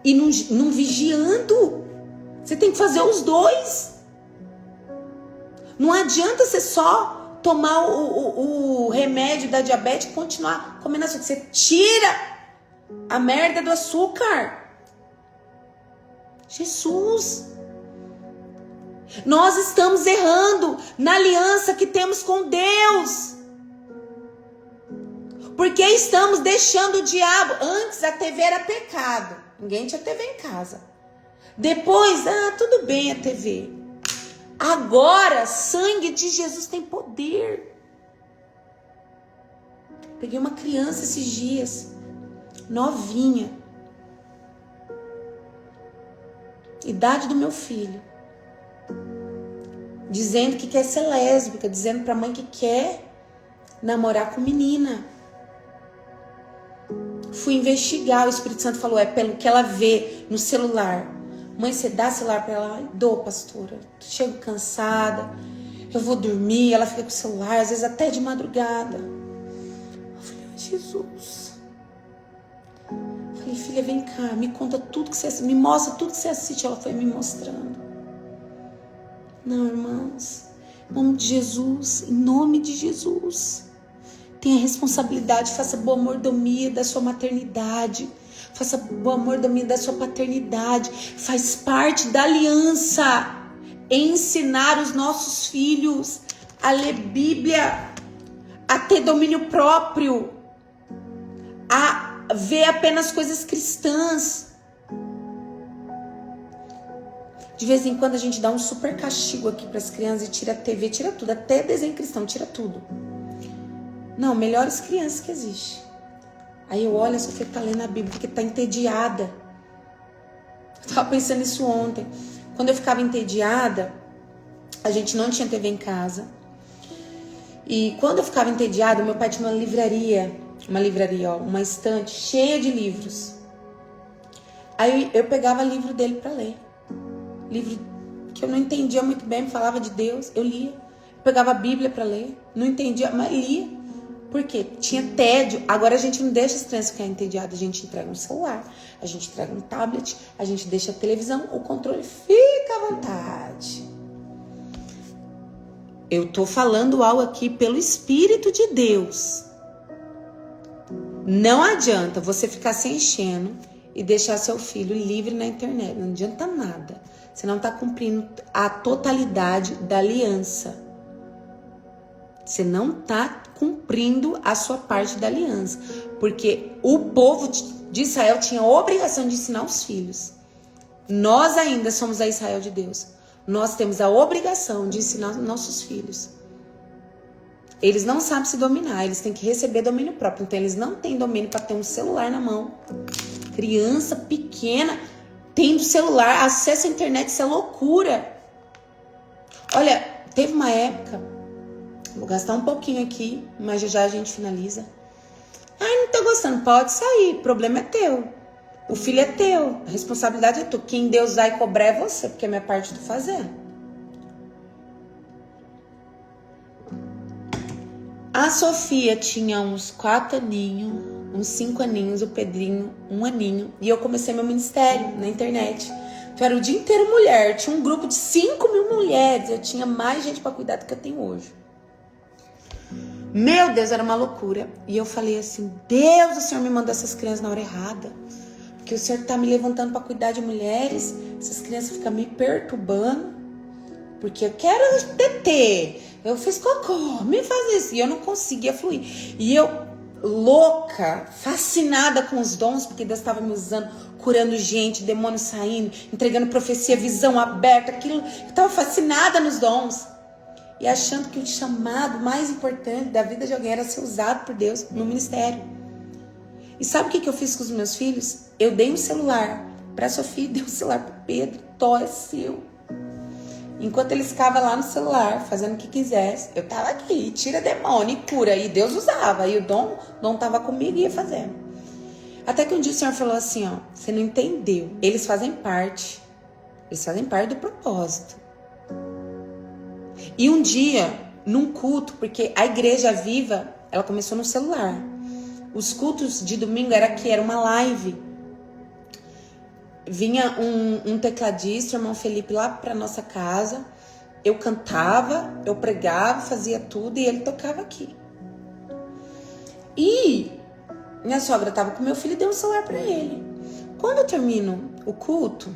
S1: e não vigiando. Você tem que fazer os dois. Não adianta você só tomar o remédio da diabetes e continuar comendo açúcar. Você tira a merda do açúcar. Jesus. Nós estamos errando na aliança que temos com Deus. Porque estamos deixando o diabo. Antes a TV era pecado. Ninguém tinha TV em casa. Depois, tudo bem a TV. Agora, sangue de Jesus tem poder. Peguei uma criança esses dias, novinha, idade do meu filho, dizendo que quer ser lésbica, dizendo pra mãe que quer namorar com menina. Fui investigar, o Espírito Santo falou, é pelo que ela vê no celular. Mãe, você dá celular pra ela? Dou, pastora. Chego cansada, eu vou dormir, ela fica com o celular, às vezes até de madrugada. Eu falei, Jesus. Eu falei, filha, vem cá, me conta tudo que você assiste, me mostra tudo que você assiste. Ela foi me mostrando. Não, irmãos, em nome de Jesus, em nome de Jesus, tenha responsabilidade, faça boa mordomia da sua maternidade. Faça boa mordomia da sua paternidade. Faz parte da aliança. Ensinar os nossos filhos a ler Bíblia, a ter domínio próprio, a ver apenas coisas cristãs. De vez em quando a gente dá um super castigo aqui para as crianças e tira a TV, tira tudo, até desenho cristão, tira tudo. Não, melhores crianças que existem. Aí eu olho, a Sofia tá lendo a Bíblia porque tá entediada. Eu tava pensando nisso ontem. Quando eu ficava entediada, a gente não tinha TV em casa. E quando eu ficava entediada, meu pai tinha uma livraria, uma estante cheia de livros. Aí eu pegava livro dele para ler. Livro que eu não entendia muito bem, me falava de Deus, eu lia. Eu pegava a Bíblia para ler, não entendia, mas lia. Por quê? Tinha tédio. Agora a gente não deixa as crianças ficarem entediadas. A gente entrega um celular, a gente entrega um tablet, a gente deixa a televisão, o controle fica à vontade. Eu tô falando algo aqui pelo Espírito de Deus. Não adianta você ficar se enchendo e deixar seu filho livre na internet. Não adianta nada. Você não tá cumprindo a totalidade da aliança. Você não está cumprindo a sua parte da aliança. Porque o povo de Israel tinha a obrigação de ensinar os filhos. Nós ainda somos a Israel de Deus. Nós temos a obrigação de ensinar nossos filhos. Eles não sabem se dominar, eles têm que receber domínio próprio. Então eles não têm domínio para ter um celular na mão. Criança pequena tendo celular, acesso à internet, isso é loucura. Olha, teve uma época... Vou gastar um pouquinho aqui, mas já a gente finaliza. Ai, não tô gostando. Pode sair, o problema é teu. O filho é teu, a responsabilidade é tua. Quem Deus vai cobrar é você, porque a minha parte eu tô fazendo. A Sofia tinha uns 4 aninhos, uns 5 aninhos, o Pedrinho 1 aninho. E eu comecei meu ministério na internet. Então era o dia inteiro mulher. Tinha um grupo de 5.000 mulheres. Eu tinha mais gente pra cuidar do que eu tenho hoje. Meu Deus, era uma loucura. E eu falei assim, Deus, o Senhor me mandou essas crianças na hora errada. Porque o Senhor tá me levantando pra cuidar de mulheres. Essas crianças ficam me perturbando. Porque eu quero TT. Eu fiz cocô, me faz isso. E eu não conseguia fluir. E eu, louca, fascinada com os dons, porque Deus estava me usando, curando gente, demônio saindo, entregando profecia, visão aberta, aquilo. Eu estava fascinada nos dons. E achando que o chamado mais importante da vida de alguém era ser usado por Deus no ministério. E sabe o que eu fiz com os meus filhos? Eu dei um celular para a Sofia, dei um celular para o Pedro. Tó é seu. Enquanto eles ficavam lá no celular, fazendo o que quisesse, eu tava aqui, tira demônio e cura. E Deus usava, e o dom tava comigo e ia fazendo. Até que um dia o Senhor falou assim, ó, você não entendeu, eles fazem parte do propósito. E um dia, num culto, porque a Igreja Viva, ela começou no celular. Os cultos de domingo era uma live. Vinha um tecladista, o irmão Felipe, lá pra nossa casa. Eu cantava, eu pregava, fazia tudo e ele tocava aqui. E minha sogra tava com meu filho e deu um celular pra ele. Quando eu termino o culto,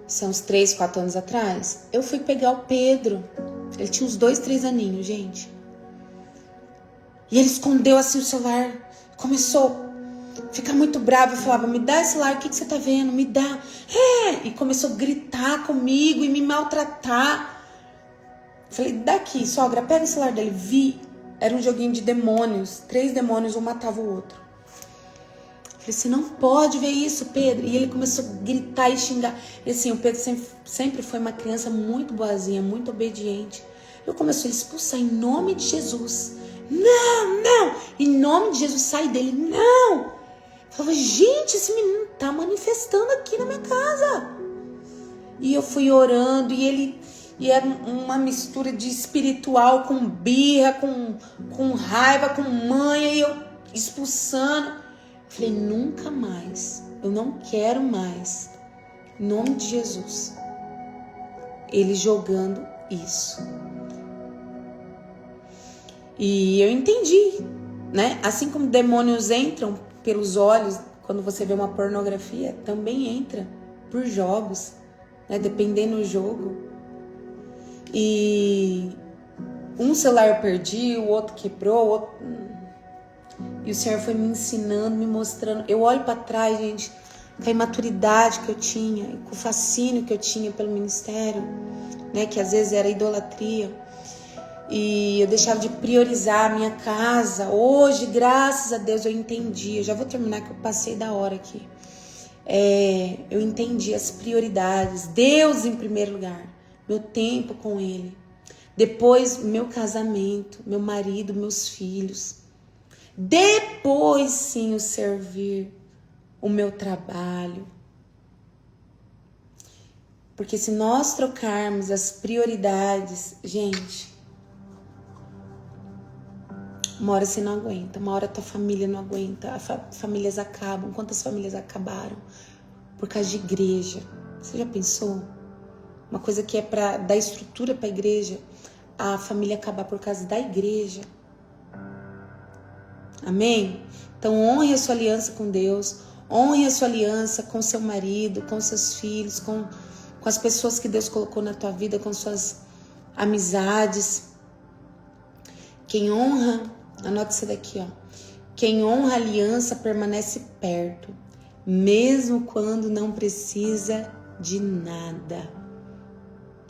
S1: são uns 3, 4 anos atrás, eu fui pegar o Pedro. Ele tinha uns 2, 3 aninhos, gente. E ele escondeu assim o celular. Começou a ficar muito bravo. Eu falava, me dá esse celular, o que você tá vendo? Me dá. E começou a gritar comigo e me maltratar. Falei, daqui, sogra, pega o celular dele. Vi, era um joguinho de demônios. 3 demônios, um matava o outro. Falei, você não pode ver isso, Pedro. E ele começou a gritar e xingar. E assim, o Pedro sempre foi uma criança muito boazinha, muito obediente. Eu comecei a expulsar em nome de Jesus. Não, não. Em nome de Jesus, sai dele. Não. Eu falava, gente, esse menino tá manifestando aqui na minha casa. E eu fui orando e era uma mistura de espiritual com birra, com raiva, com manha. E eu expulsando. Falei, nunca mais, eu não quero mais, em nome de Jesus, ele jogando isso. E eu entendi, né? Assim como demônios entram pelos olhos, quando você vê uma pornografia, também entra por jogos, né? Dependendo do jogo. E um celular eu perdi, o outro quebrou, o outro... E o Senhor foi me ensinando, me mostrando. Eu olho para trás, gente, com a imaturidade que eu tinha, com o fascínio que eu tinha pelo ministério, né? Que às vezes era idolatria. E eu deixava de priorizar a minha casa. Hoje, graças a Deus, eu entendi. Eu já vou terminar que eu passei da hora aqui. Eu entendi as prioridades. Deus em primeiro lugar. Meu tempo com Ele. Depois, meu casamento, meu marido, meus filhos. Depois sim o servir, o meu trabalho. Porque se nós trocarmos as prioridades, gente, uma hora você não aguenta, uma hora a tua família não aguenta, famílias acabam. Quantas famílias acabaram por causa de igreja? Você já pensou? Uma coisa que é para dar estrutura para a igreja, a família acabar por causa da igreja. Amém? Então honre a sua aliança com Deus, honre a sua aliança com seu marido, com seus filhos, com as pessoas que Deus colocou na tua vida, com suas amizades. Quem honra, anote isso daqui, ó. Quem honra a aliança permanece perto, mesmo quando não precisa de nada.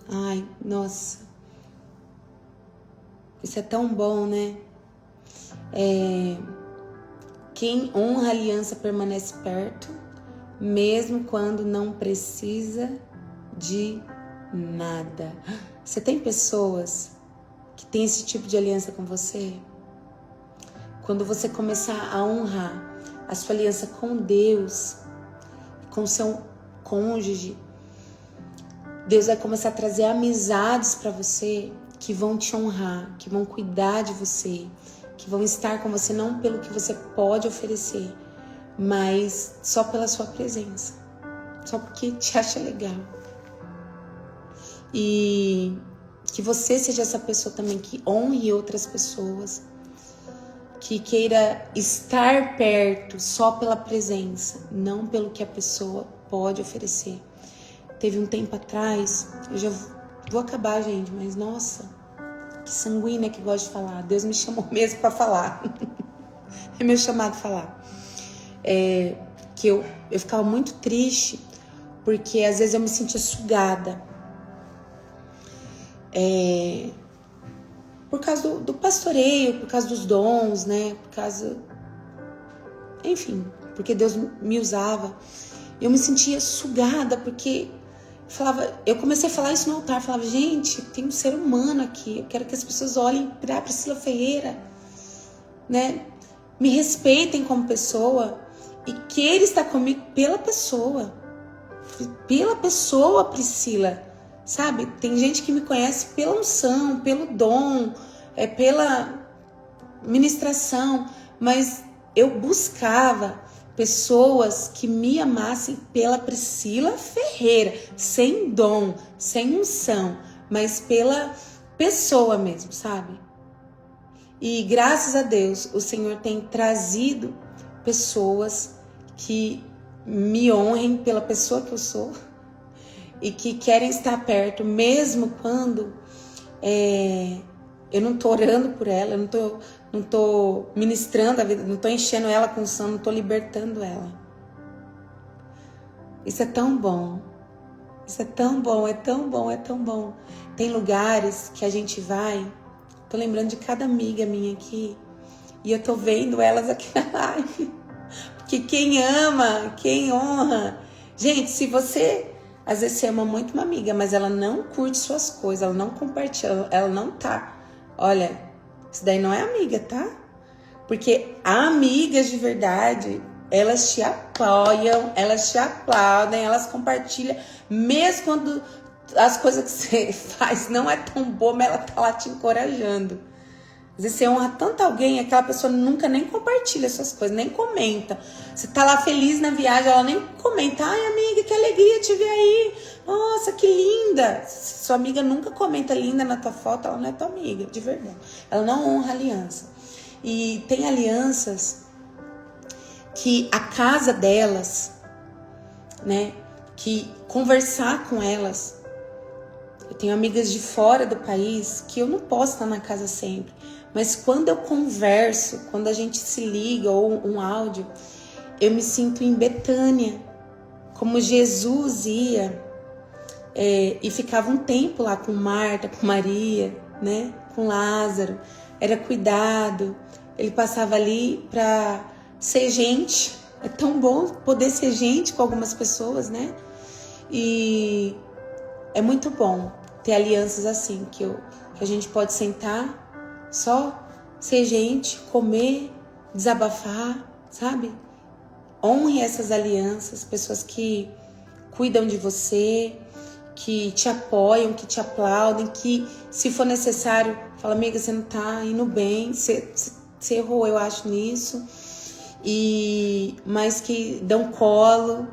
S1: Ai, nossa. Isso é tão bom, né? Quem honra a aliança permanece perto, mesmo quando não precisa de nada. Você tem pessoas que tem esse tipo de aliança com você, quando você começar a honrar a sua aliança com Deus, com seu cônjuge, Deus vai começar a trazer amizades para você que vão te honrar, que vão cuidar de você, que vão estar com você não pelo que você pode oferecer, mas só pela sua presença, só porque te acha legal. E que você seja essa pessoa também que honre outras pessoas, que queira estar perto só pela presença, não pelo que a pessoa pode oferecer. Teve um tempo atrás, eu já vou acabar, gente, mas nossa, que sanguínea que gosta de falar. Deus me chamou mesmo para falar. É meu chamado falar. Que eu ficava muito triste, porque às vezes eu me sentia sugada. Por causa do pastoreio, por causa dos dons, né? Por causa... Enfim, porque Deus me usava. Eu me sentia sugada, porque eu comecei a falar isso no altar. Falava, gente, tem um ser humano aqui. Eu quero que as pessoas olhem para Priscila Ferreira, né? Me respeitem como pessoa e queiram estar comigo pela pessoa. Pela pessoa, Priscila. Sabe, tem gente que me conhece pela unção, pelo dom, pela ministração, mas eu buscava pessoas que me amassem pela Priscila Ferreira, sem dom, sem unção, mas pela pessoa mesmo, sabe? E graças a Deus, o Senhor tem trazido pessoas que me honrem pela pessoa que eu sou, e que querem estar perto, mesmo quando eu não tô orando por ela, eu não tô ministrando a vida, não tô enchendo ela com unção, não tô libertando ela. Isso é tão bom. Isso é tão bom, é tão bom, é tão bom. Tem lugares que a gente vai, tô lembrando de cada amiga minha aqui, e eu tô vendo elas aqui na live. Porque quem ama, quem honra... Gente, se você... Às vezes você ama muito uma amiga, mas ela não curte suas coisas, ela não compartilha, ela não tá. Olha, isso daí não é amiga, tá? Porque amigas de verdade, elas te apoiam, elas te aplaudem, elas compartilham, mesmo quando as coisas que você faz não é tão boa, mas ela tá lá te encorajando. Às vezes você honra tanto alguém, aquela pessoa nunca nem compartilha suas coisas, nem comenta. Você tá lá feliz na viagem, ela nem comenta. Ai, amiga, que alegria te ver aí. Nossa, que linda. Sua amiga nunca comenta linda na tua foto, ela não é tua amiga, de verdade. Ela não honra a aliança. E tem alianças que a casa delas, né, que conversar com elas. Eu tenho amigas de fora do país que eu não posso estar na casa sempre. Mas quando eu converso, quando a gente se liga ou um áudio, eu me sinto em Betânia, como Jesus ia e ficava um tempo lá com Marta, com Maria, né, com Lázaro. Era cuidado, ele passava ali para ser gente. É tão bom poder ser gente com algumas pessoas, né? E é muito bom ter alianças assim, que a gente pode sentar, só ser gente, comer, desabafar, sabe? Honre essas alianças, pessoas que cuidam de você, que te apoiam, que te aplaudem, que se for necessário, fala, amiga, você não tá indo bem, você errou, eu acho, nisso, mas que dão colo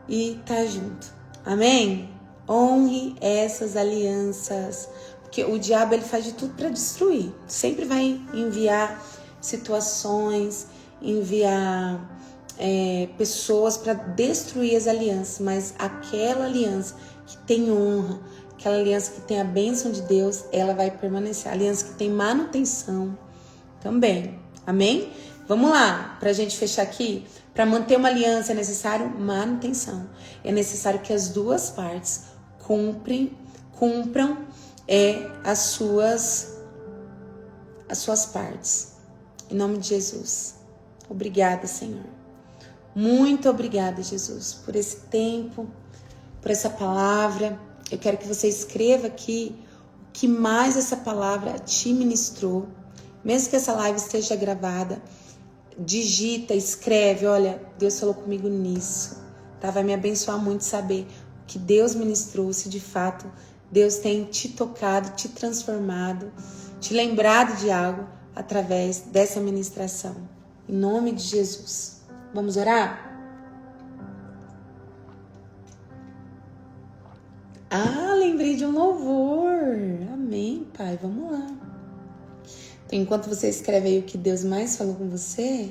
S1: e tá junto. Amém? Honre essas alianças. Porque o diabo ele faz de tudo para destruir. Sempre vai enviar situações, enviar pessoas para destruir as alianças. Mas aquela aliança que tem honra, aquela aliança que tem a bênção de Deus, ela vai permanecer. A aliança que tem manutenção também. Amém? Vamos lá, para a gente fechar aqui. Para manter uma aliança é necessário manutenção. É necessário que as duas partes cumpram as suas partes. Em nome de Jesus. Obrigada, Senhor. Muito obrigada, Jesus, por esse tempo, por essa palavra. Eu quero que você escreva aqui o que mais essa palavra te ministrou. Mesmo que essa live esteja gravada, digita, escreve, olha, Deus falou comigo nisso, tá? Vai me abençoar muito saber o que Deus ministrou, se de fato Deus tem te tocado, te transformado, te lembrado de algo através dessa ministração. Em nome de Jesus. Vamos orar? Lembrei de um louvor. Amém, Pai. Vamos lá. Então, enquanto você escreve aí o que Deus mais falou com você,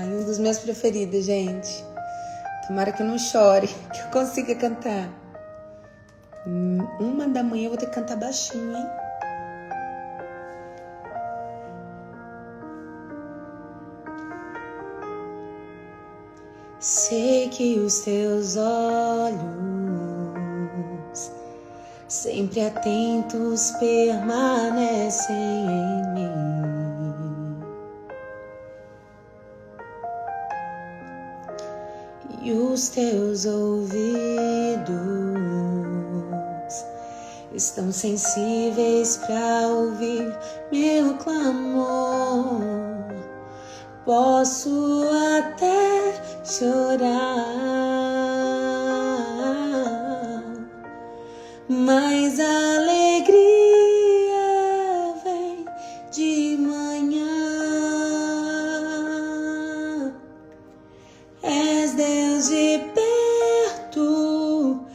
S1: um dos meus preferidos, gente. Tomara que eu não chore, que eu consiga cantar. 1h eu vou ter que cantar baixinho, hein? Sei que os teus olhos, sempre atentos, permanecem em mim, e os teus ouvidos estão sensíveis para ouvir meu clamor. Posso até chorar, mas a alegria vem de manhã. És Deus de perto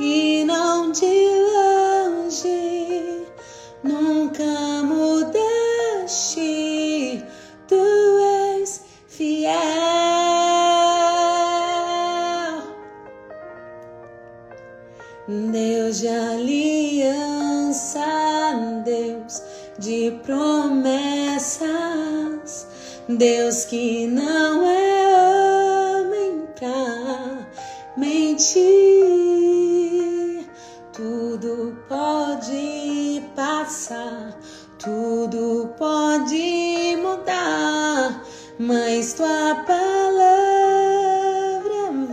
S1: e não de longe, nunca mudaste, tu és fiel. Deus de aliança, Deus de promessas, Deus que não é homem pra mentir. Tudo pode passar, tudo pode mudar, mas tua palavra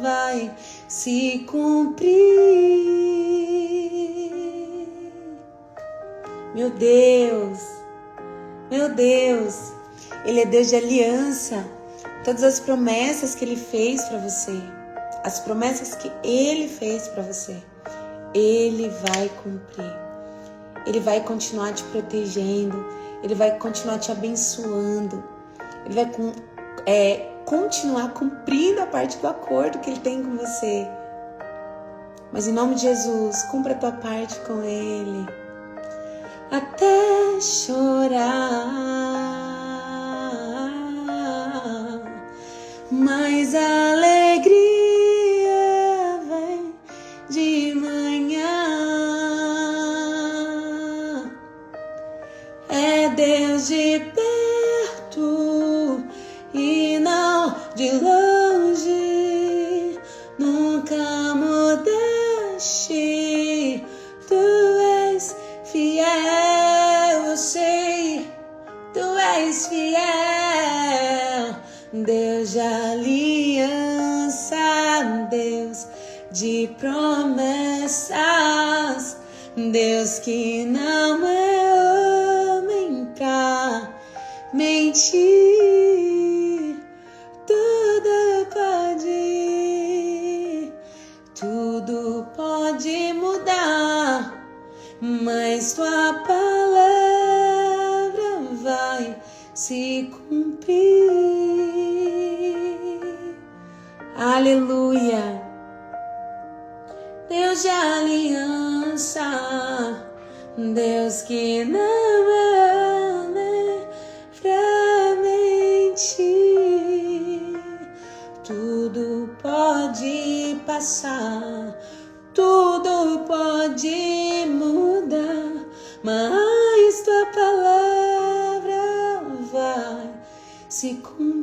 S1: vai se cumprir. Meu Deus, Ele é Deus de aliança. Todas as promessas que Ele fez para você, as promessas que Ele fez para você, Ele vai cumprir. Ele vai continuar te protegendo, Ele vai continuar te abençoando, Ele vai continuar cumprindo a parte do acordo que Ele tem com você. Mas em nome de Jesus, cumpra a tua parte com Ele. Até chorar, mas a alegria vem de manhã. É Deus de perto e não de longe, nunca mudaste, tu és fiel. Eu sei, tu és fiel. Deus de aliança, Deus de promessas, Deus que não é homem pra mentir. Tudo pode mudar, mas tua palavra vai se cumprir. Aleluia. Deus de aliança, Deus que não é homem pra mentir. Tudo pode passar, tudo pode mudar, mas tua palavra vai se cumprir.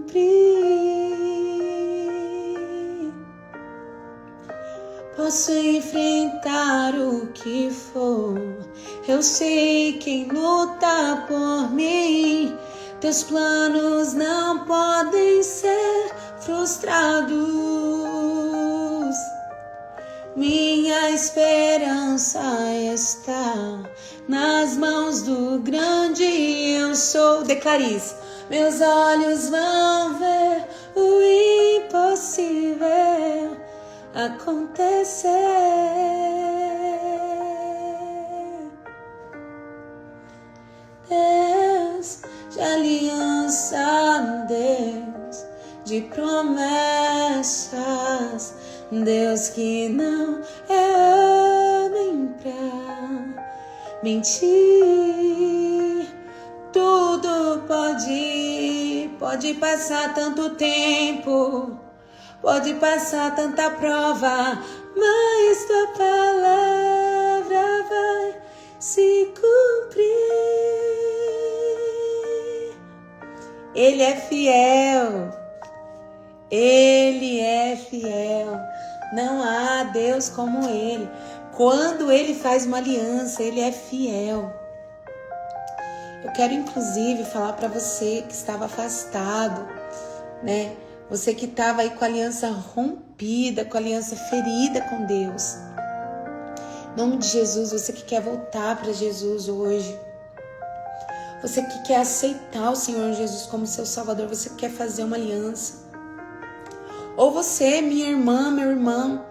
S1: Posso enfrentar o que for, eu sei quem luta por mim. Teus planos não podem ser frustrados. Minha esperança está nas mãos do grande eu sou. Declare isso. Meus olhos vão ver o impossível acontecer. Deus de aliança, Deus de promessas, Deus que não é homem pra mentir. Tudo pode passar tanto tempo, pode passar tanta prova, mas tua palavra vai se cumprir. Ele é fiel. Ele é fiel. Não há Deus como Ele. Quando Ele faz uma aliança, Ele é fiel. Eu quero inclusive falar para você que estava afastado, né? Você que estava aí com a aliança rompida, com a aliança ferida com Deus. Em nome de Jesus, você que quer voltar para Jesus hoje. Você que quer aceitar o Senhor Jesus como seu Salvador. Você que quer fazer uma aliança. Ou você, minha irmã, meu irmão,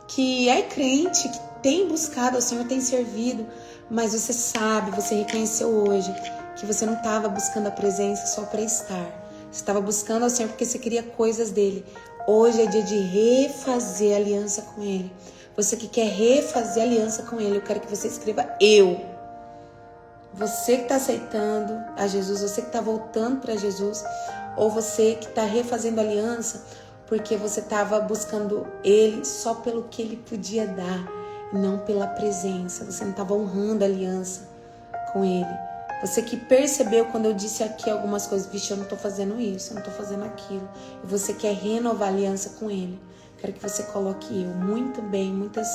S1: que é crente, que tem buscado ao Senhor, tem servido, mas você sabe, você reconheceu hoje que você não estava buscando a presença só para estar. Você estava buscando ao Senhor porque você queria coisas dele. Hoje é dia de refazer aliança com Ele. Você que quer refazer aliança com Ele, eu quero que você escreva eu. Você que está aceitando a Jesus, você que está voltando para Jesus, ou você que está refazendo aliança porque você estava buscando Ele só pelo que Ele podia dar e não pela presença. Você não estava honrando a aliança com Ele. Você que percebeu quando eu disse aqui algumas coisas, vixe, eu não estou fazendo isso, eu não estou fazendo aquilo. E você quer renovar a aliança com Ele. Quero que você coloque eu. Muito bem, muitas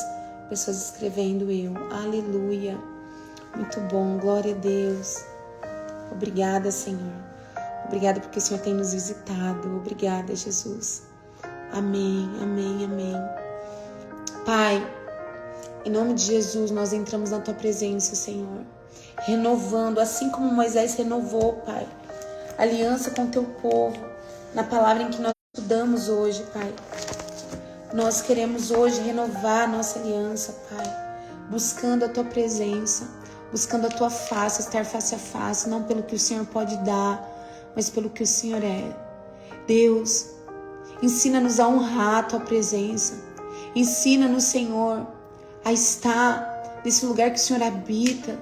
S1: pessoas escrevendo eu. Aleluia. Muito bom, glória a Deus. Obrigada, Senhor. Obrigada porque o Senhor tem nos visitado. Obrigada, Jesus. Amém, amém, amém. Pai, em nome de Jesus, nós entramos na Tua presença, Senhor. Renovando, assim como Moisés renovou, Pai, aliança com Teu povo. Na palavra em que nós estudamos hoje, Pai. Nós queremos hoje renovar a nossa aliança, Pai. Buscando a Tua presença. Buscando a Tua face, estar face a face. Não pelo que o Senhor pode dar, mas pelo que o Senhor é. Deus, ensina-nos a honrar a Tua presença. Ensina-nos, Senhor, a estar nesse lugar que o Senhor habita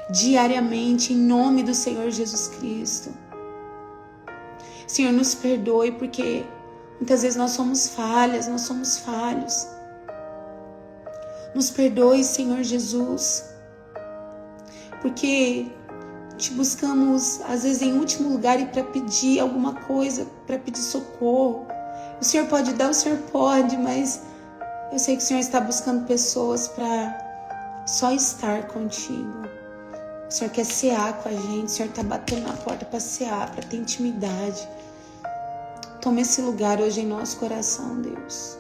S1: diariamente, em nome do Senhor Jesus Cristo. Senhor, nos perdoe porque muitas vezes nós somos falhas, nós somos falhos. Nos perdoe, Senhor Jesus, porque te buscamos às vezes em último lugar e para pedir alguma coisa, para pedir socorro. O Senhor pode dar, o Senhor pode, mas eu sei que o Senhor está buscando pessoas para só estar contigo. O Senhor quer cear com a gente, o Senhor está batendo na porta para cear, para ter intimidade. Toma esse lugar hoje em nosso coração, Deus.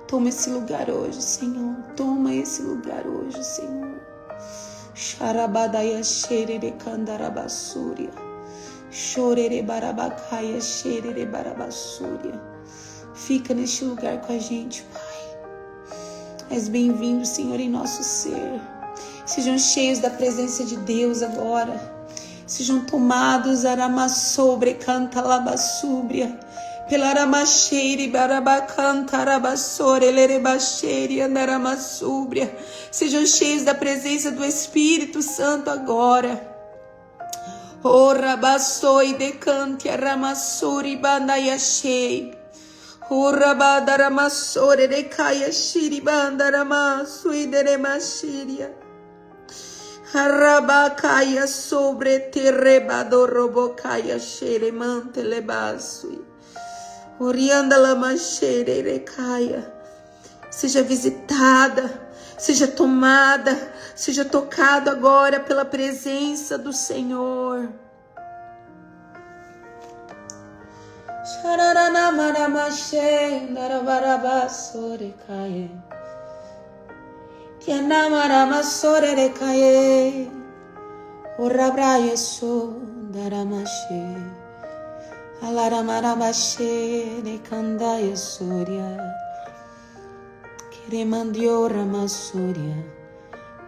S1: Toma esse lugar hoje, Senhor. Toma esse lugar hoje, Senhor. Xarabadaia xerere candarabasúria. Chorere barabacaya xerere barabasúria. Fica neste lugar com a gente, Pai. És bem-vindo, Senhor, em nosso ser. Sejam cheios da presença de Deus agora. Sejam tomados, aramassobre, canta labassúbria. Pela aramacheire, barabacanta, arabassore, lerebacheire, andaramassúbria. Sejam cheios da presença do Espírito Santo agora. O rabassoi decante, aramassuri, bandaiachei. O rabadaramassore, decaia, xiribandaramasui, deremaxiria. Arabacaia sobre terrebadorobocaia, xeremante, lebassui. Orianda lama xererecaia. Seja visitada, seja tomada, seja tocado agora pela presença do Senhor.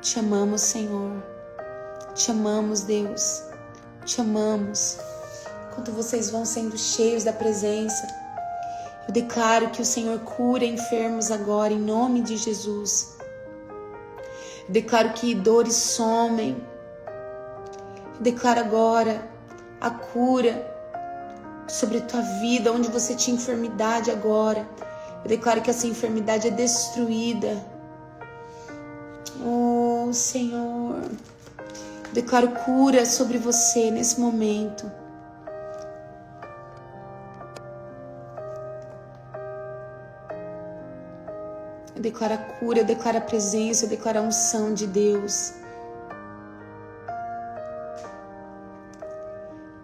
S1: Te amamos, Senhor. Te amamos, Deus. Te amamos. Enquanto vocês vão sendo cheios da presença, eu declaro que o Senhor cura enfermos agora, em nome de Jesus. Eu declaro que dores somem. Eu declaro agora a cura sobre a tua vida, onde você tinha enfermidade agora. Eu declaro que essa enfermidade é destruída. Oh, Senhor. Eu declaro cura sobre você nesse momento. Eu declaro a cura, eu declaro a presença, eu declaro a unção de Deus.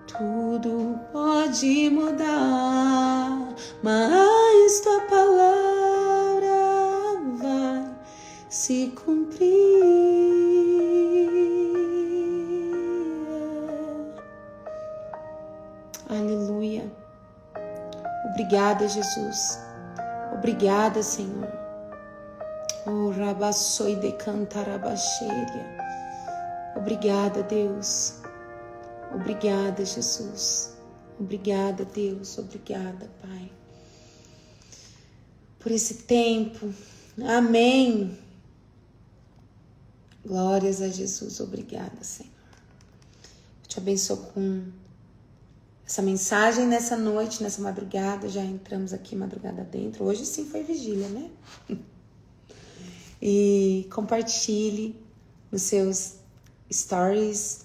S1: Tudo pode mudar, mas tua palavra vai se cumprir. Aleluia. Obrigada, Jesus. Obrigada, Senhor. Oh, rabassoi de cantarabaxeria. Obrigada, Deus. Obrigada, Jesus. Obrigada, Deus. Obrigada, Pai, por esse tempo. Amém. Glórias a Jesus. Obrigada, Senhor. Eu te abençoo com essa mensagem nessa noite, nessa madrugada. Já entramos aqui madrugada dentro. Hoje sim foi vigília, né? E compartilhe nos seus stories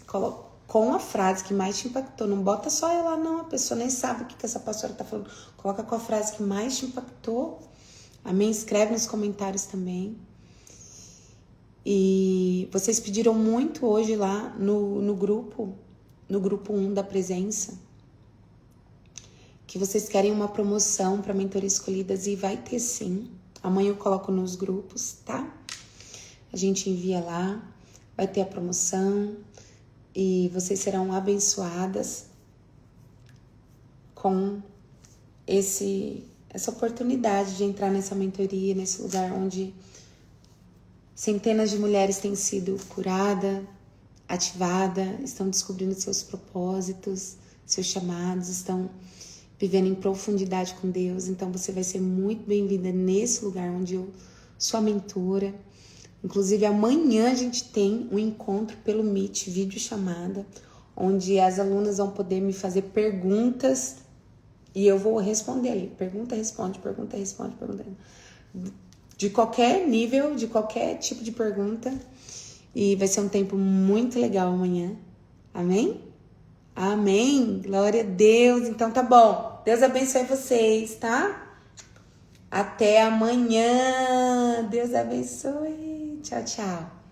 S1: com a frase que mais te impactou. Não bota só ela não, a pessoa nem sabe o que essa pastora tá falando. Coloca com a frase que mais te impactou. Amém? Escreve nos comentários também. E vocês pediram muito hoje lá no grupo 1 da presença, que vocês querem uma promoção para mentorias escolhidas, e vai ter sim. Amanhã eu coloco nos grupos, tá? A gente envia lá, vai ter a promoção e vocês serão abençoadas com essa oportunidade de entrar nessa mentoria, nesse lugar onde centenas de mulheres têm sido curadas, ativadas, estão descobrindo seus propósitos, seus chamados, estão vivendo em profundidade com Deus. Então você vai ser muito bem-vinda nesse lugar onde eu sou a mentora. Inclusive amanhã a gente tem um encontro pelo Meet, videochamada, onde as alunas vão poder me fazer perguntas e eu vou responder ali. Pergunta, responde, pergunta, responde, pergunta. De qualquer nível, de qualquer tipo de pergunta. E vai ser um tempo muito legal amanhã. Amém? Amém. Glória a Deus. Então tá bom. Deus abençoe vocês, tá? Até amanhã. Deus abençoe. Tchau, tchau.